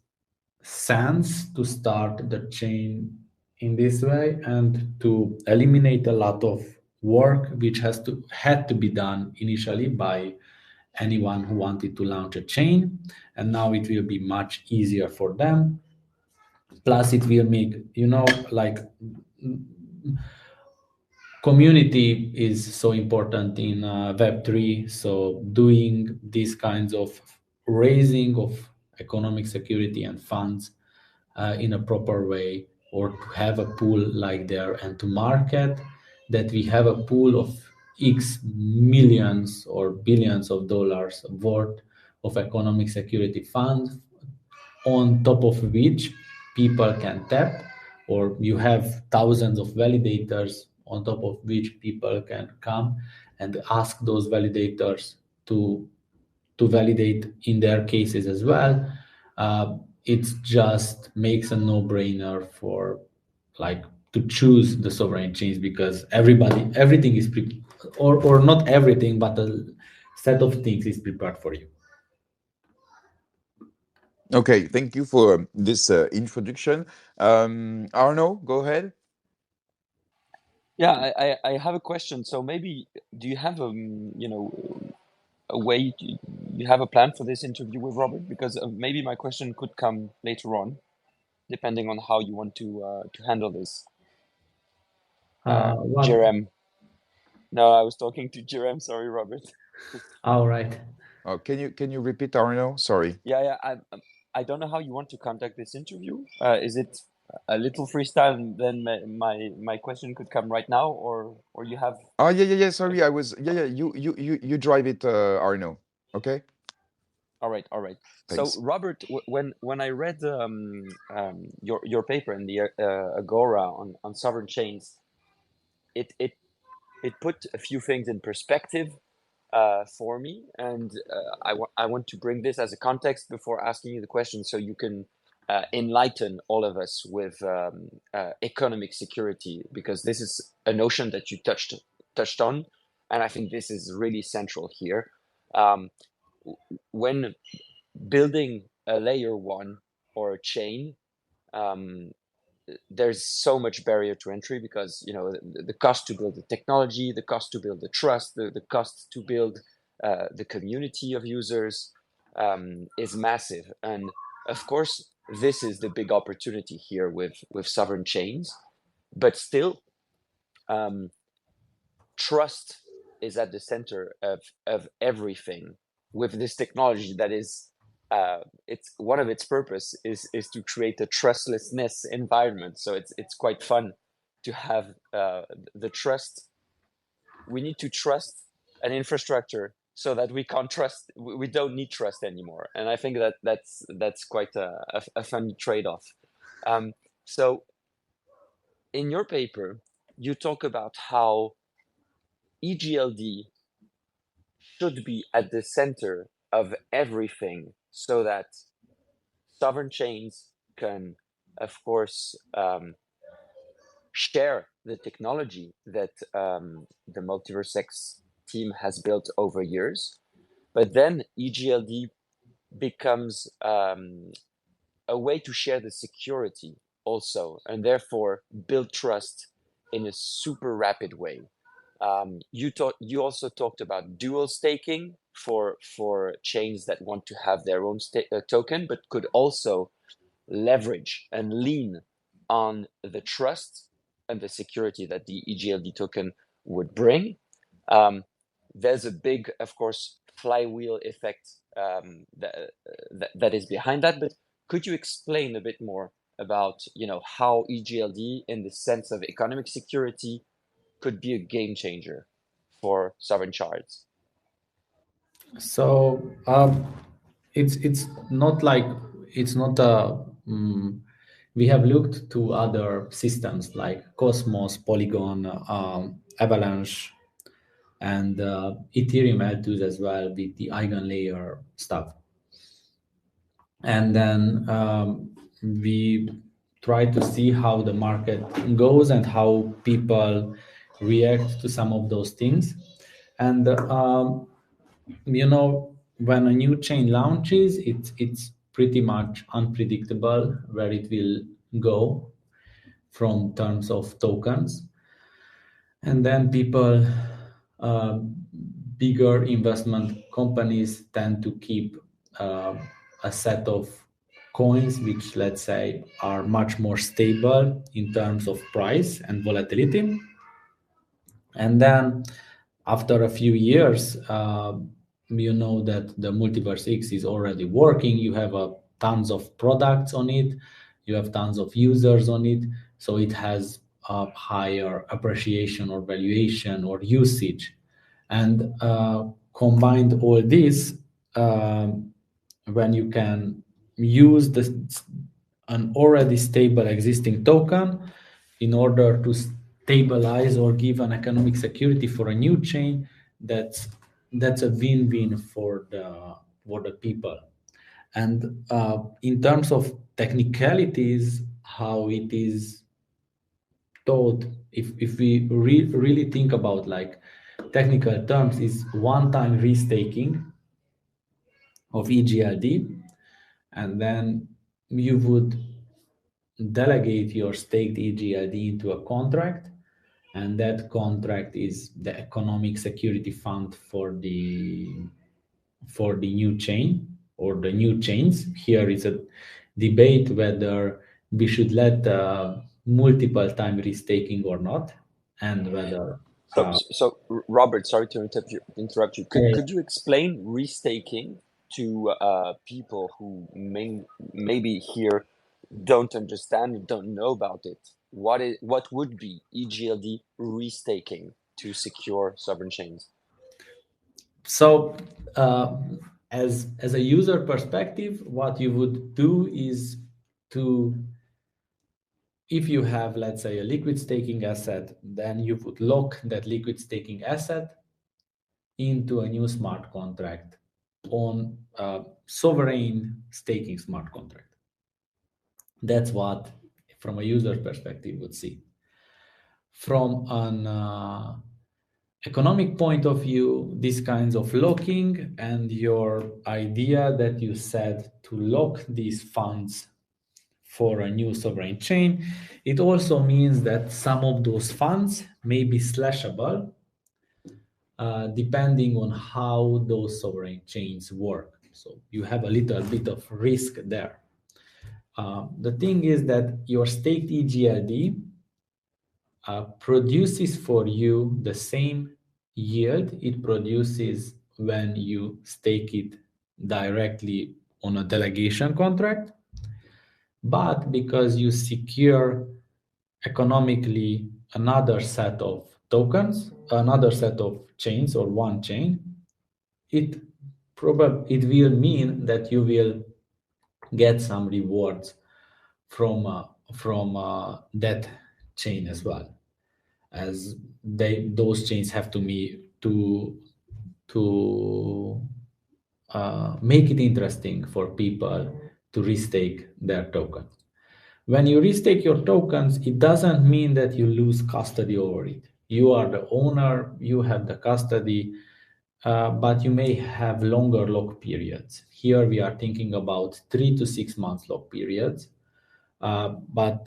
sense to start the chain in this way and to eliminate a lot of work which had to be done initially by anyone who wanted to launch a chain, and now it will be much easier for them. Plus it will make, like, community is so important in Web3. So doing these kinds of raising of economic security and funds in a proper way, or to have a pool like there and to market that we have a pool of X millions or billions of dollars worth of economic security funds, on top of which people can tap, or you have thousands of validators on top of which people can come and ask those validators to validate in their cases as well. It just makes a no-brainer for, like, to choose the sovereign chains, because everything is or not everything, but a set of things is prepared for you. Okay, thank you for this introduction. Arno, go ahead. Yeah, I have a question. So maybe, do you have a way you have a plan for this interview with Robert? Because maybe my question could come later on, depending on how you want to handle this. What? Jerem. No, I was talking to Jerem. Sorry, Robert. All right. Can you repeat, Arno? Sorry. Yeah. I don't know how you want to conduct this interview. Is it a little freestyle, and then my question could come right now, or you have? Oh yeah. Sorry, I was You drive it, Arno. Okay. All right. Thanks. So Robert, when I read your paper in the Agora on sovereign chains, it put a few things in perspective for me, and I want to bring this as a context before asking you the question, so you can enlighten all of us with economic security, because this is a notion that you touched on, and I think this is really central here. When building a layer one or a chain, there's so much barrier to entry, because the cost to build the technology, the cost to build the trust, the cost to build the community of users is massive. And of course, this is the big opportunity here with sovereign chains. But still, trust is at the center of everything with this technology. That is, it's one of its purpose is to create a trustlessness environment. So it's quite fun to have the trust. We need to trust an infrastructure so that we can't trust. We don't need trust anymore. And I think that's quite a funny trade-off. So in your paper, you talk about how EGLD should be at the center of everything, so that sovereign chains can, of course, share the technology that the MultiversX team has built over years. But then EGLD becomes a way to share the security also, and therefore build trust in a super rapid way. You also talked about dual staking for chains that want to have their own token, but could also leverage and lean on the trust and the security that the EGLD token would bring. There's a big, of course, flywheel effect that is behind that. But could you explain a bit more about how EGLD, in the sense of economic security, could be a game changer for sovereign shards? So it's not like it's not a we have looked to other systems like Cosmos, Polygon, Avalanche, and Ethereum L2s as well with the eigenlayer stuff. And then we try to see how the market goes and how people react to some of those things. And you know, when a new chain launches, it's pretty much unpredictable where it will go from terms of tokens. And then people, bigger investment companies tend to keep a set of coins which, let's say, are much more stable in terms of price and volatility. And then after a few years, you know that the MultiversX is already working. You have tons of products on it. You have tons of users on it. So it has a higher appreciation or valuation or usage. And combined all this, when you can use an already stable existing token in order to stabilize or give an economic security for a new chain, that's a win-win for the people. And in terms of technicalities, how it is taught, if we really think about like technical terms, is one-time restaking of EGLD, and then you would delegate your staked EGLD into a contract, and that contract is the economic security fund for the new chain or the new chains. Here is a debate whether we should let multiple time restaking or not, and whether So Robert, sorry to interrupt you. Could you explain restaking to people who maybe here don't understand, don't know about it? What would be EGLD restaking to secure sovereign chains? So as a user perspective, what you would do is if you have, let's say, a liquid staking asset, then you would lock that liquid staking asset into a new smart contract on a sovereign staking smart contract. That's what, from a user perspective, would see. From an economic point of view, these kinds of locking and your idea that you said to lock these funds for a new sovereign chain, it also means that some of those funds may be slashable depending on how those sovereign chains work. So you have a little bit of risk there. The thing is that your staked EGLD produces for you the same yield it produces when you stake it directly on a delegation contract. But because you secure economically another set of tokens, another set of chains or one chain, it will mean that you will get some rewards from that chain as well, as those chains have to make it interesting for people to restake their tokens. When you restake your tokens, it doesn't mean that you lose custody over it. You are the owner, you have the custody, but you may have longer lock periods. Here we are thinking about 3 to 6 months lock periods. But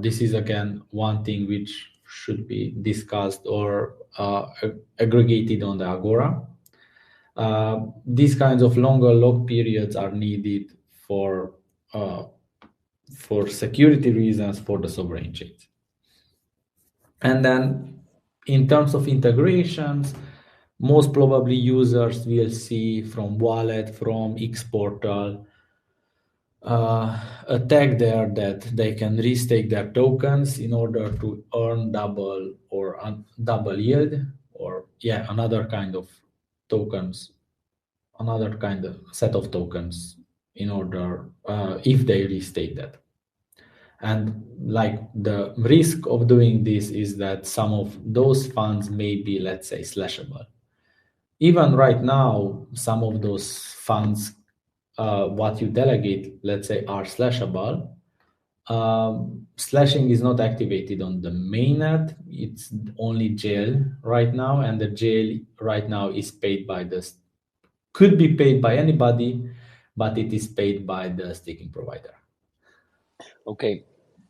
this is again one thing which should be discussed or aggregated on the Agora. These kinds of longer lock periods are needed for security reasons for the sovereign chains. And then in terms of integrations, most probably users will see from wallet, from Xportal, a tag there that they can restake their tokens in order to earn double or double yield, or another kind of tokens, another kind of set of tokens in order if they restake that. And like the risk of doing this is that some of those funds may be, let's say, slashable. Even right now, some of those funds, what you delegate, let's say, are slashable. Slashing is not activated on the mainnet. It's only jail right now, and the jail right now is paid by could be paid by anybody, but it is paid by the staking provider. Okay,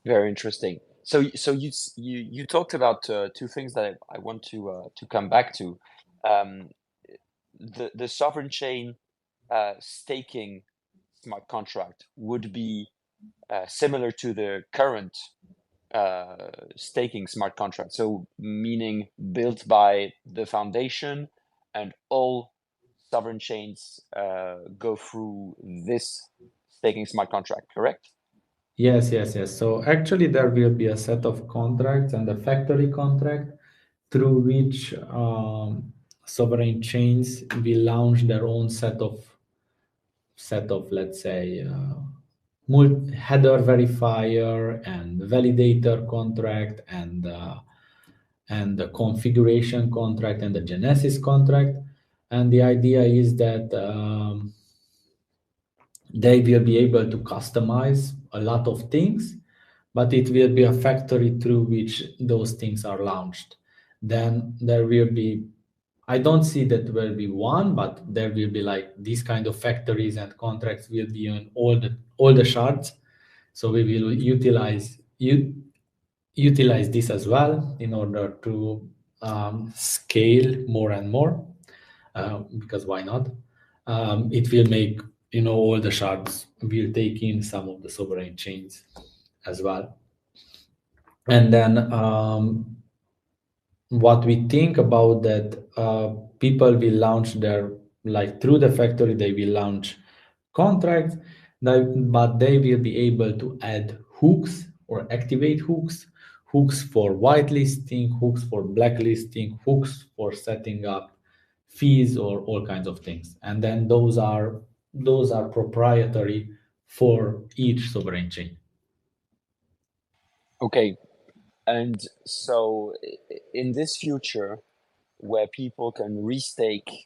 very interesting. So you talked about two things that I want to come back to. The sovereign chain staking smart contract would be similar to the current staking smart contract. So meaning built by the foundation, and all sovereign chains go through this staking smart contract, correct? Yes. So actually, there will be a set of contracts and a factory contract through which sovereign chains will launch their own set of let's say, header verifier and validator contract and the configuration contract and the genesis contract. And the idea is that they will be able to customize a lot of things, but it will be a factory through which those things are launched. Then there will be, I don't see that there will be one, but there will be like these kind of factories and contracts will be on all the shards. So we will utilize this as well in order to scale more and more, because why not? It will make, all the shards will take in some of the sovereign chains as well. And then what we think about that, people will launch their, like through the factory, they will launch contracts, but they will be able to add hooks or activate hooks for whitelisting, hooks for blacklisting, hooks for setting up fees or all kinds of things. And then those are proprietary for each sovereign chain. Okay. And so in this future where people can restake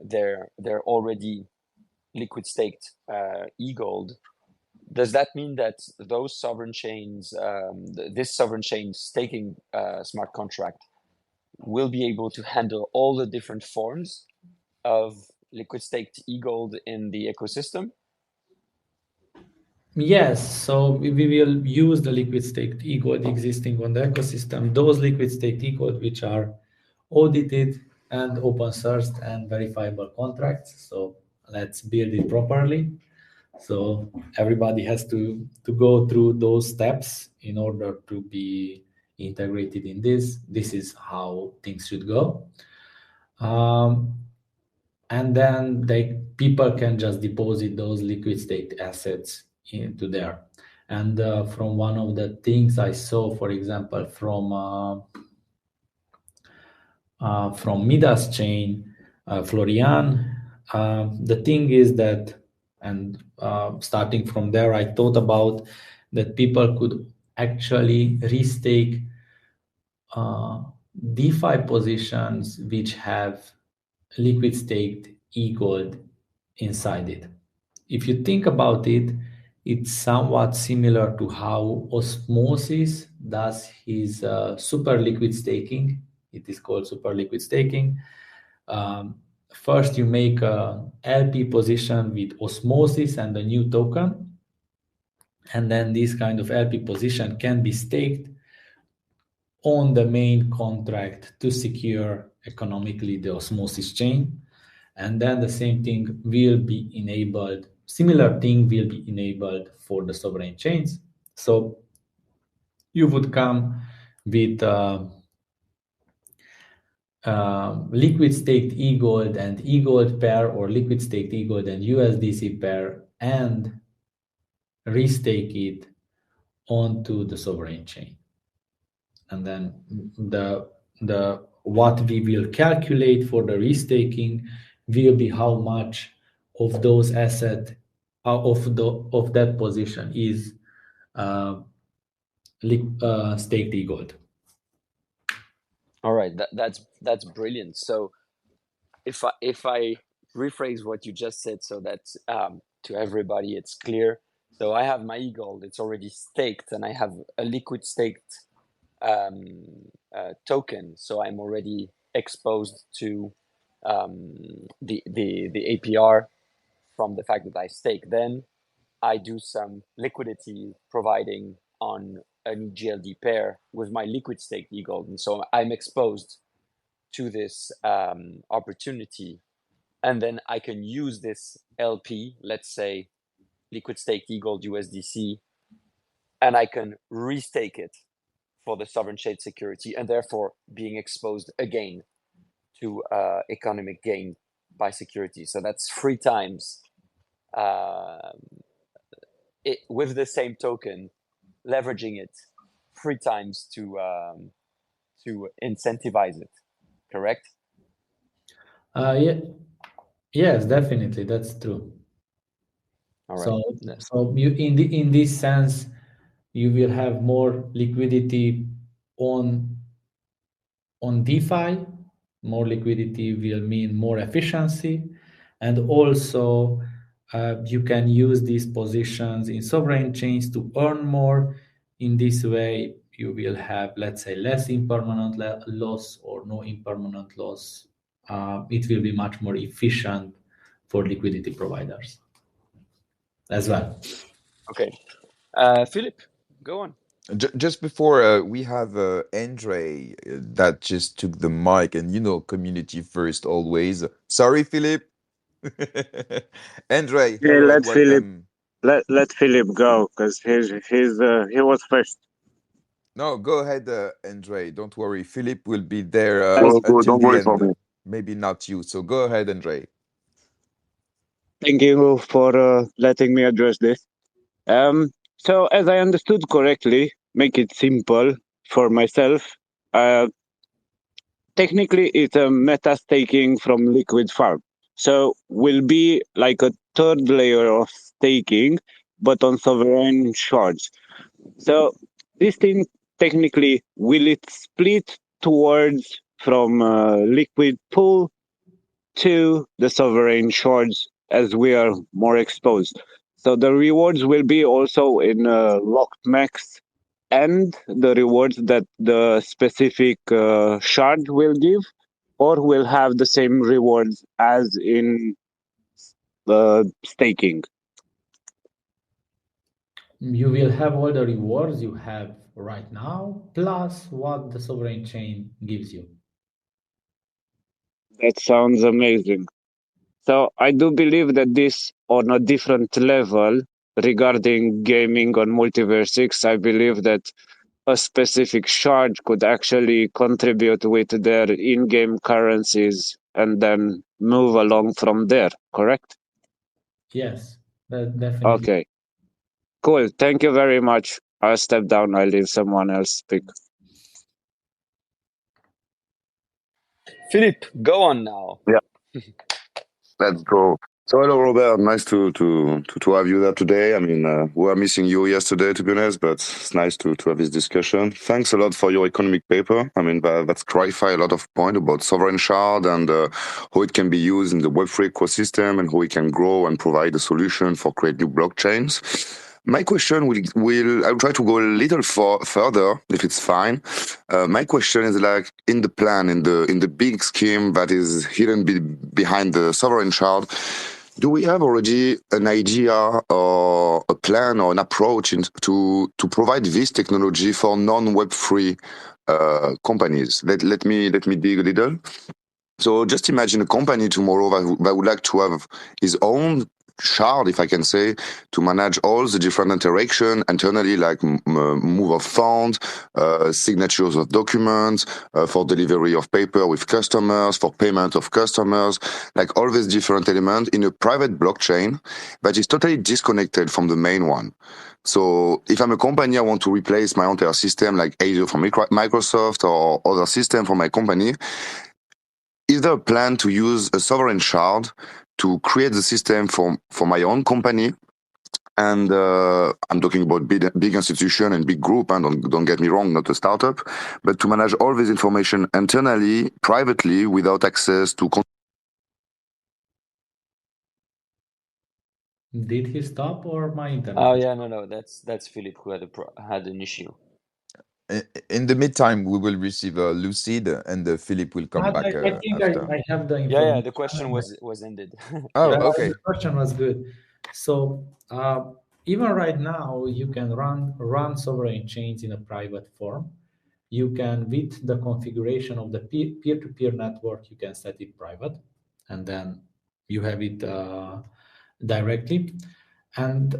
their already liquid staked e-gold, does that mean that those sovereign chains, this sovereign chain staking smart contract will be able to handle all the different forms of liquid staked e-gold in the ecosystem? Yes, so we will use the liquid staked e-gold existing on the ecosystem, those liquid staked e-gold which are audited and open sourced and verifiable contracts. So let's build it properly. So everybody has to go through those steps in order to be integrated in this. This is how things should go. And then people can just deposit those liquid staked assets into there. And from one of the things I saw, for example, from Midas chain, Florian, the thing is that, and starting from there, I thought about that people could actually restake DeFi positions which have liquid staked e-gold inside it. If you think about it, it's somewhat similar to how Osmosis does his super liquid staking. It is called super liquid staking. First, you make a LP position with Osmosis and a new token, and then this kind of LP position can be staked on the main contract to secure economically the Osmosis chain. And then the same thing will be enabled, similar thing will be enabled for the sovereign chains. So you would come with liquid staked e-gold and e-gold pair, or liquid staked e-gold and USDC pair, and restake it onto the sovereign chain. And then the what we will calculate for the restaking will be how much of those assets of that position is staked e-gold. All right, that's brilliant. So if I rephrase what you just said so that to everybody it's clear. So I have my e-gold, it's already staked, and I have a liquid staked token. So I'm already exposed to the APR from the fact that I stake. Then I do some liquidity providing on an EGLD pair with my liquid staked e-gold, and so I'm exposed to this opportunity, and then I can use this LP, let's say liquid staked e-gold USDC, and I can restake it for the sovereign shade security, and therefore being exposed again to economic gain by security. So that's 3 times with the same token, leveraging it 3 times to incentivize it. Correct? Yeah, yes, definitely, that's true. All right. So you in this sense, you will have more liquidity on DeFi. More liquidity will mean more efficiency, and also you can use these positions in sovereign chains to earn more. In this way, you will have, let's say, less impermanent loss or no impermanent loss. It will be much more efficient for liquidity providers as well. Okay. Philip, go on. Just before we have Andre that just took the mic, and community first always. Sorry, Philip. Andre, Yeah, hello and let Philip welcome. let Philip go because he was first. No, go ahead, Andre. Don't worry. Philip will be there As until Don't the worry for end. me. Maybe not you. So go ahead, Andre. thank you for letting me address this. So as I understood correctly, make it simple for myself. Uh, Technically, it's a meta staking from Liquid Farm. So will be like a third layer of staking, but on sovereign shards. So this thing technically will it split towards from liquid pool to the sovereign shards as we are more exposed. So the rewards will be also in locked max and the rewards that the specific shard will give, or will have the same rewards as in staking. You will have all the rewards you have right now, plus what the sovereign chain gives you. That sounds amazing. So I do believe that this on a different level regarding gaming on MultiversX, I believe that a specific shard could actually contribute with their in-game currencies and then move along from there, correct? Yes, that definitely. Okay. Cool. Thank you very much. I'll step down. I'll leave someone else speak. Philip, go on now. Yeah. Let's go. So hello, Robert. Nice to have you there today. I mean, we were missing you yesterday, to be honest, but it's nice to have this discussion. Thanks a lot for your economic paper. I mean, that's clarify a lot of point about sovereign shard and how it can be used in the Web3 ecosystem and how it can grow and provide a solution for create new blockchains. My question I'll try to go a little further if it's fine. My question is like in the plan, in the big scheme that is hidden behind the sovereign shard. Do we have already an idea or a plan or an approach to provide this technology for non-Web3 companies? Let me dig a little. So just imagine a company tomorrow that would like to have his own shard, if I can say, to manage all the different interaction internally, like move of funds, signatures of documents, for delivery of paper with customers, for payment of customers, like all these different elements in a private blockchain that is totally disconnected from the main one. So if I'm a company, I want to replace my entire system, like either from Microsoft or other system for my company. Is there a plan to use a sovereign shard to create the system for my own company And I'm talking about big institution and big group, and don't get me wrong, not a startup, but to manage all this information internally, privately, without access to. Did he stop or my internet? Oh yeah, no, that's Philip who had an issue. In the meantime, we will receive Lucid, and Philip will come back I think after. I have the information. Yeah, the question was ended. Oh, Yeah. okay. The question was good. So even right now, you can run sovereign chains in a private form. You can, with the configuration of the peer-to-peer network, you can set it private, and then you have it directly. And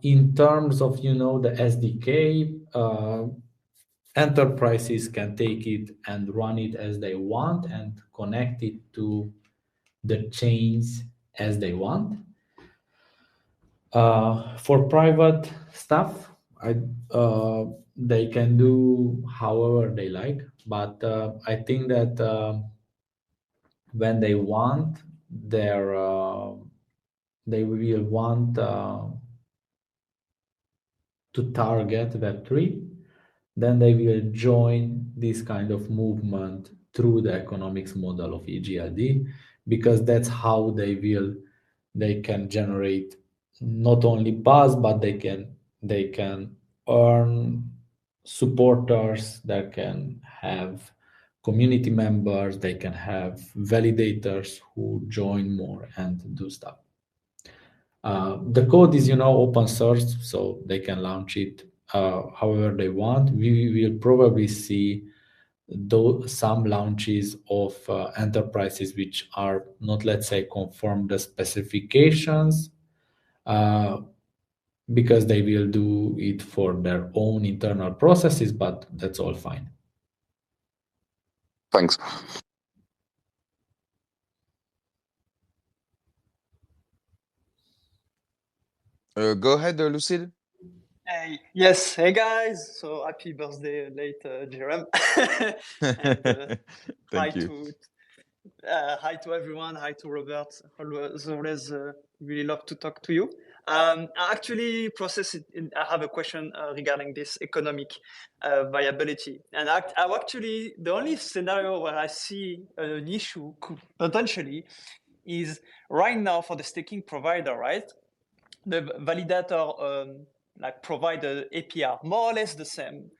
in terms of, the SDK, enterprises can take it and run it as they want and connect it to the chains as they want. For private stuff, they can do however they like, but I think that when they want, they will want to target Web3, then they will join this kind of movement through the economics model of EGLD, because that's how they can generate not only buzz, but they can earn supporters, that can have community members, they can have validators who join more and do stuff. The code is, open source, so they can launch it however they want. We will probably see some launches of enterprises which are not, let's say, conform the specifications, because they will do it for their own internal processes, but that's all fine. Thanks. Go ahead, Lucid. Hey, yes, hey guys. So happy birthday, late Jerem. And Thank you. Hi to everyone. Hi to Robert. Always really love to talk to you. Actually, I have a question regarding this economic viability. And actually, the only scenario where I see an issue potentially is right now for the staking provider, right? The validator provide the APR more or less the same,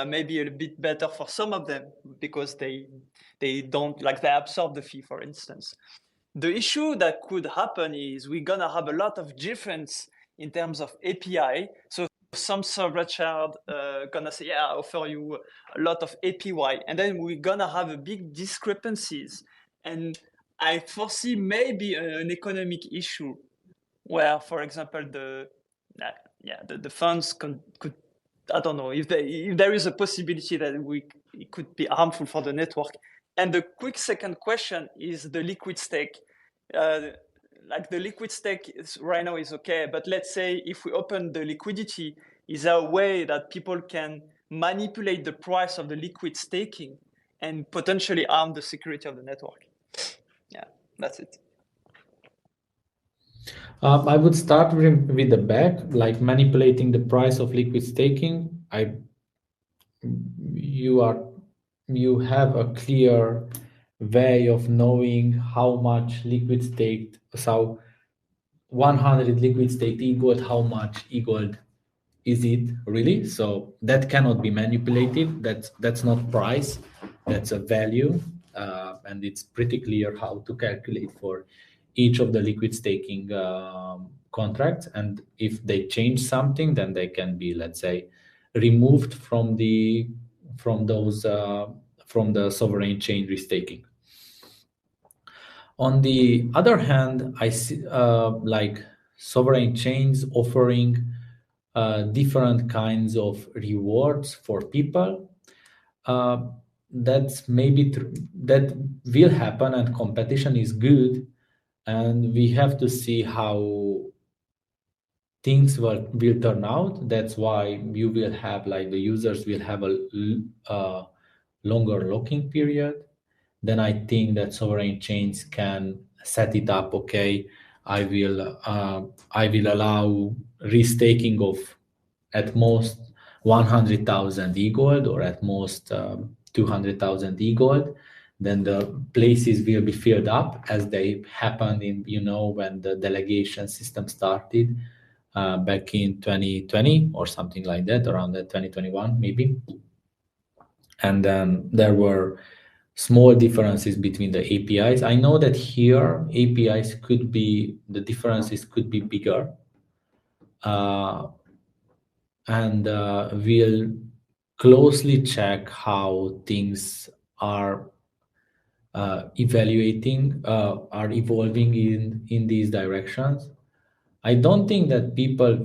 maybe a bit better for some of them because they don't they absorb the fee, for instance. The issue that could happen is we're gonna have a lot of difference in terms of API. So some server shard gonna say, yeah, I offer you a lot of APY, and then we're gonna have a big discrepancies. And I foresee maybe an economic issue where, for example, the funds could, I don't know if there is a possibility that it could be harmful for the network. And the quick second question is the liquid stake. The liquid stake right now is okay, but let's say if we open the liquidity, is there a way that people can manipulate the price of the liquid staking and potentially harm the security of the network? Yeah, that's it. I would start with the back, like manipulating the price of liquid staking. You have a clear way of knowing how much liquid staked. So 100 liquid staked equal, how much equal is it really? So that cannot be manipulated. That's not price, that's a value, and it's pretty clear how to calculate for each of the liquid staking contracts. And if they change something, then they can be, let's say, removed from the sovereign chain restaking. On the other hand, I see sovereign chains offering different kinds of rewards for people. That's maybe that will happen, and competition is good, and we have to see how things will turn out. That's why you will have the users will have a longer locking period. Then I think that sovereign chains can set it up. Okay, I will allow restaking of at most 100,000 e-gold or at most 200,000 e-gold. Then the places will be filled up as they happened in, when the delegation system started back in 2020 or something like that, around that 2021 maybe. And then there were small differences between the APIs. I know that here APIs the differences could be bigger. And we'll closely check how things are are evolving in these directions. I don't think that people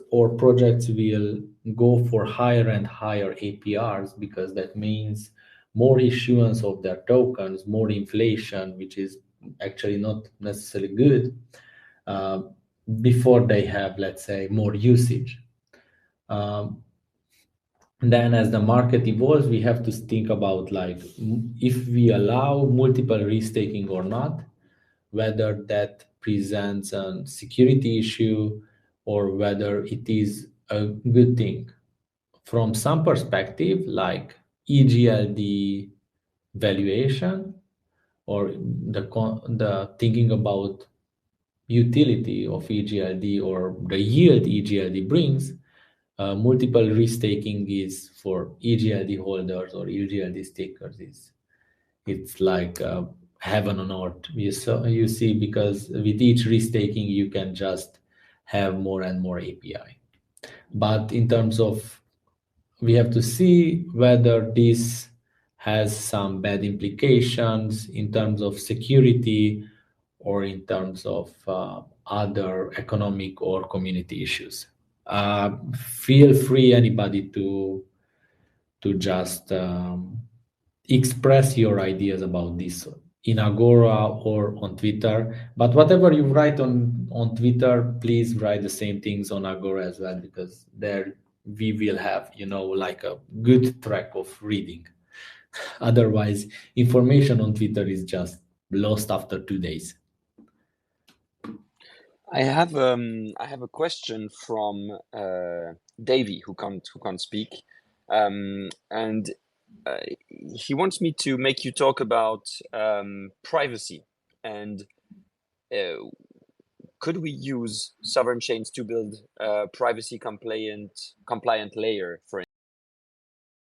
or projects will go for higher and higher APRs, because that means more issuance of their tokens, more inflation, which is actually not necessarily good, before they have, more usage. Then as the market evolves, we have to think about if we allow multiple restaking or not, whether that presents a security issue or whether it is a good thing. From some perspective, like EGLD valuation or the thinking about utility of EGLD or the yield EGLD brings, multiple restaking is for EGLD holders or EGLD stakers. It's like heaven on earth. You see, because with each restaking you can just have more and more API. But in terms of, we have to see whether this has some bad implications in terms of security or in terms of other economic or community issues. Feel free, anybody, to just express your ideas about this in Agora or on Twitter. But whatever you write on Twitter, please write the same things on Agora as well, because there we will have, like a good track of reading. Otherwise, information on Twitter is just lost after 2 days. I have a question from Davey, who can't speak, and he wants me to make you talk about privacy, and could we use sovereign chains to build a privacy compliant layer, for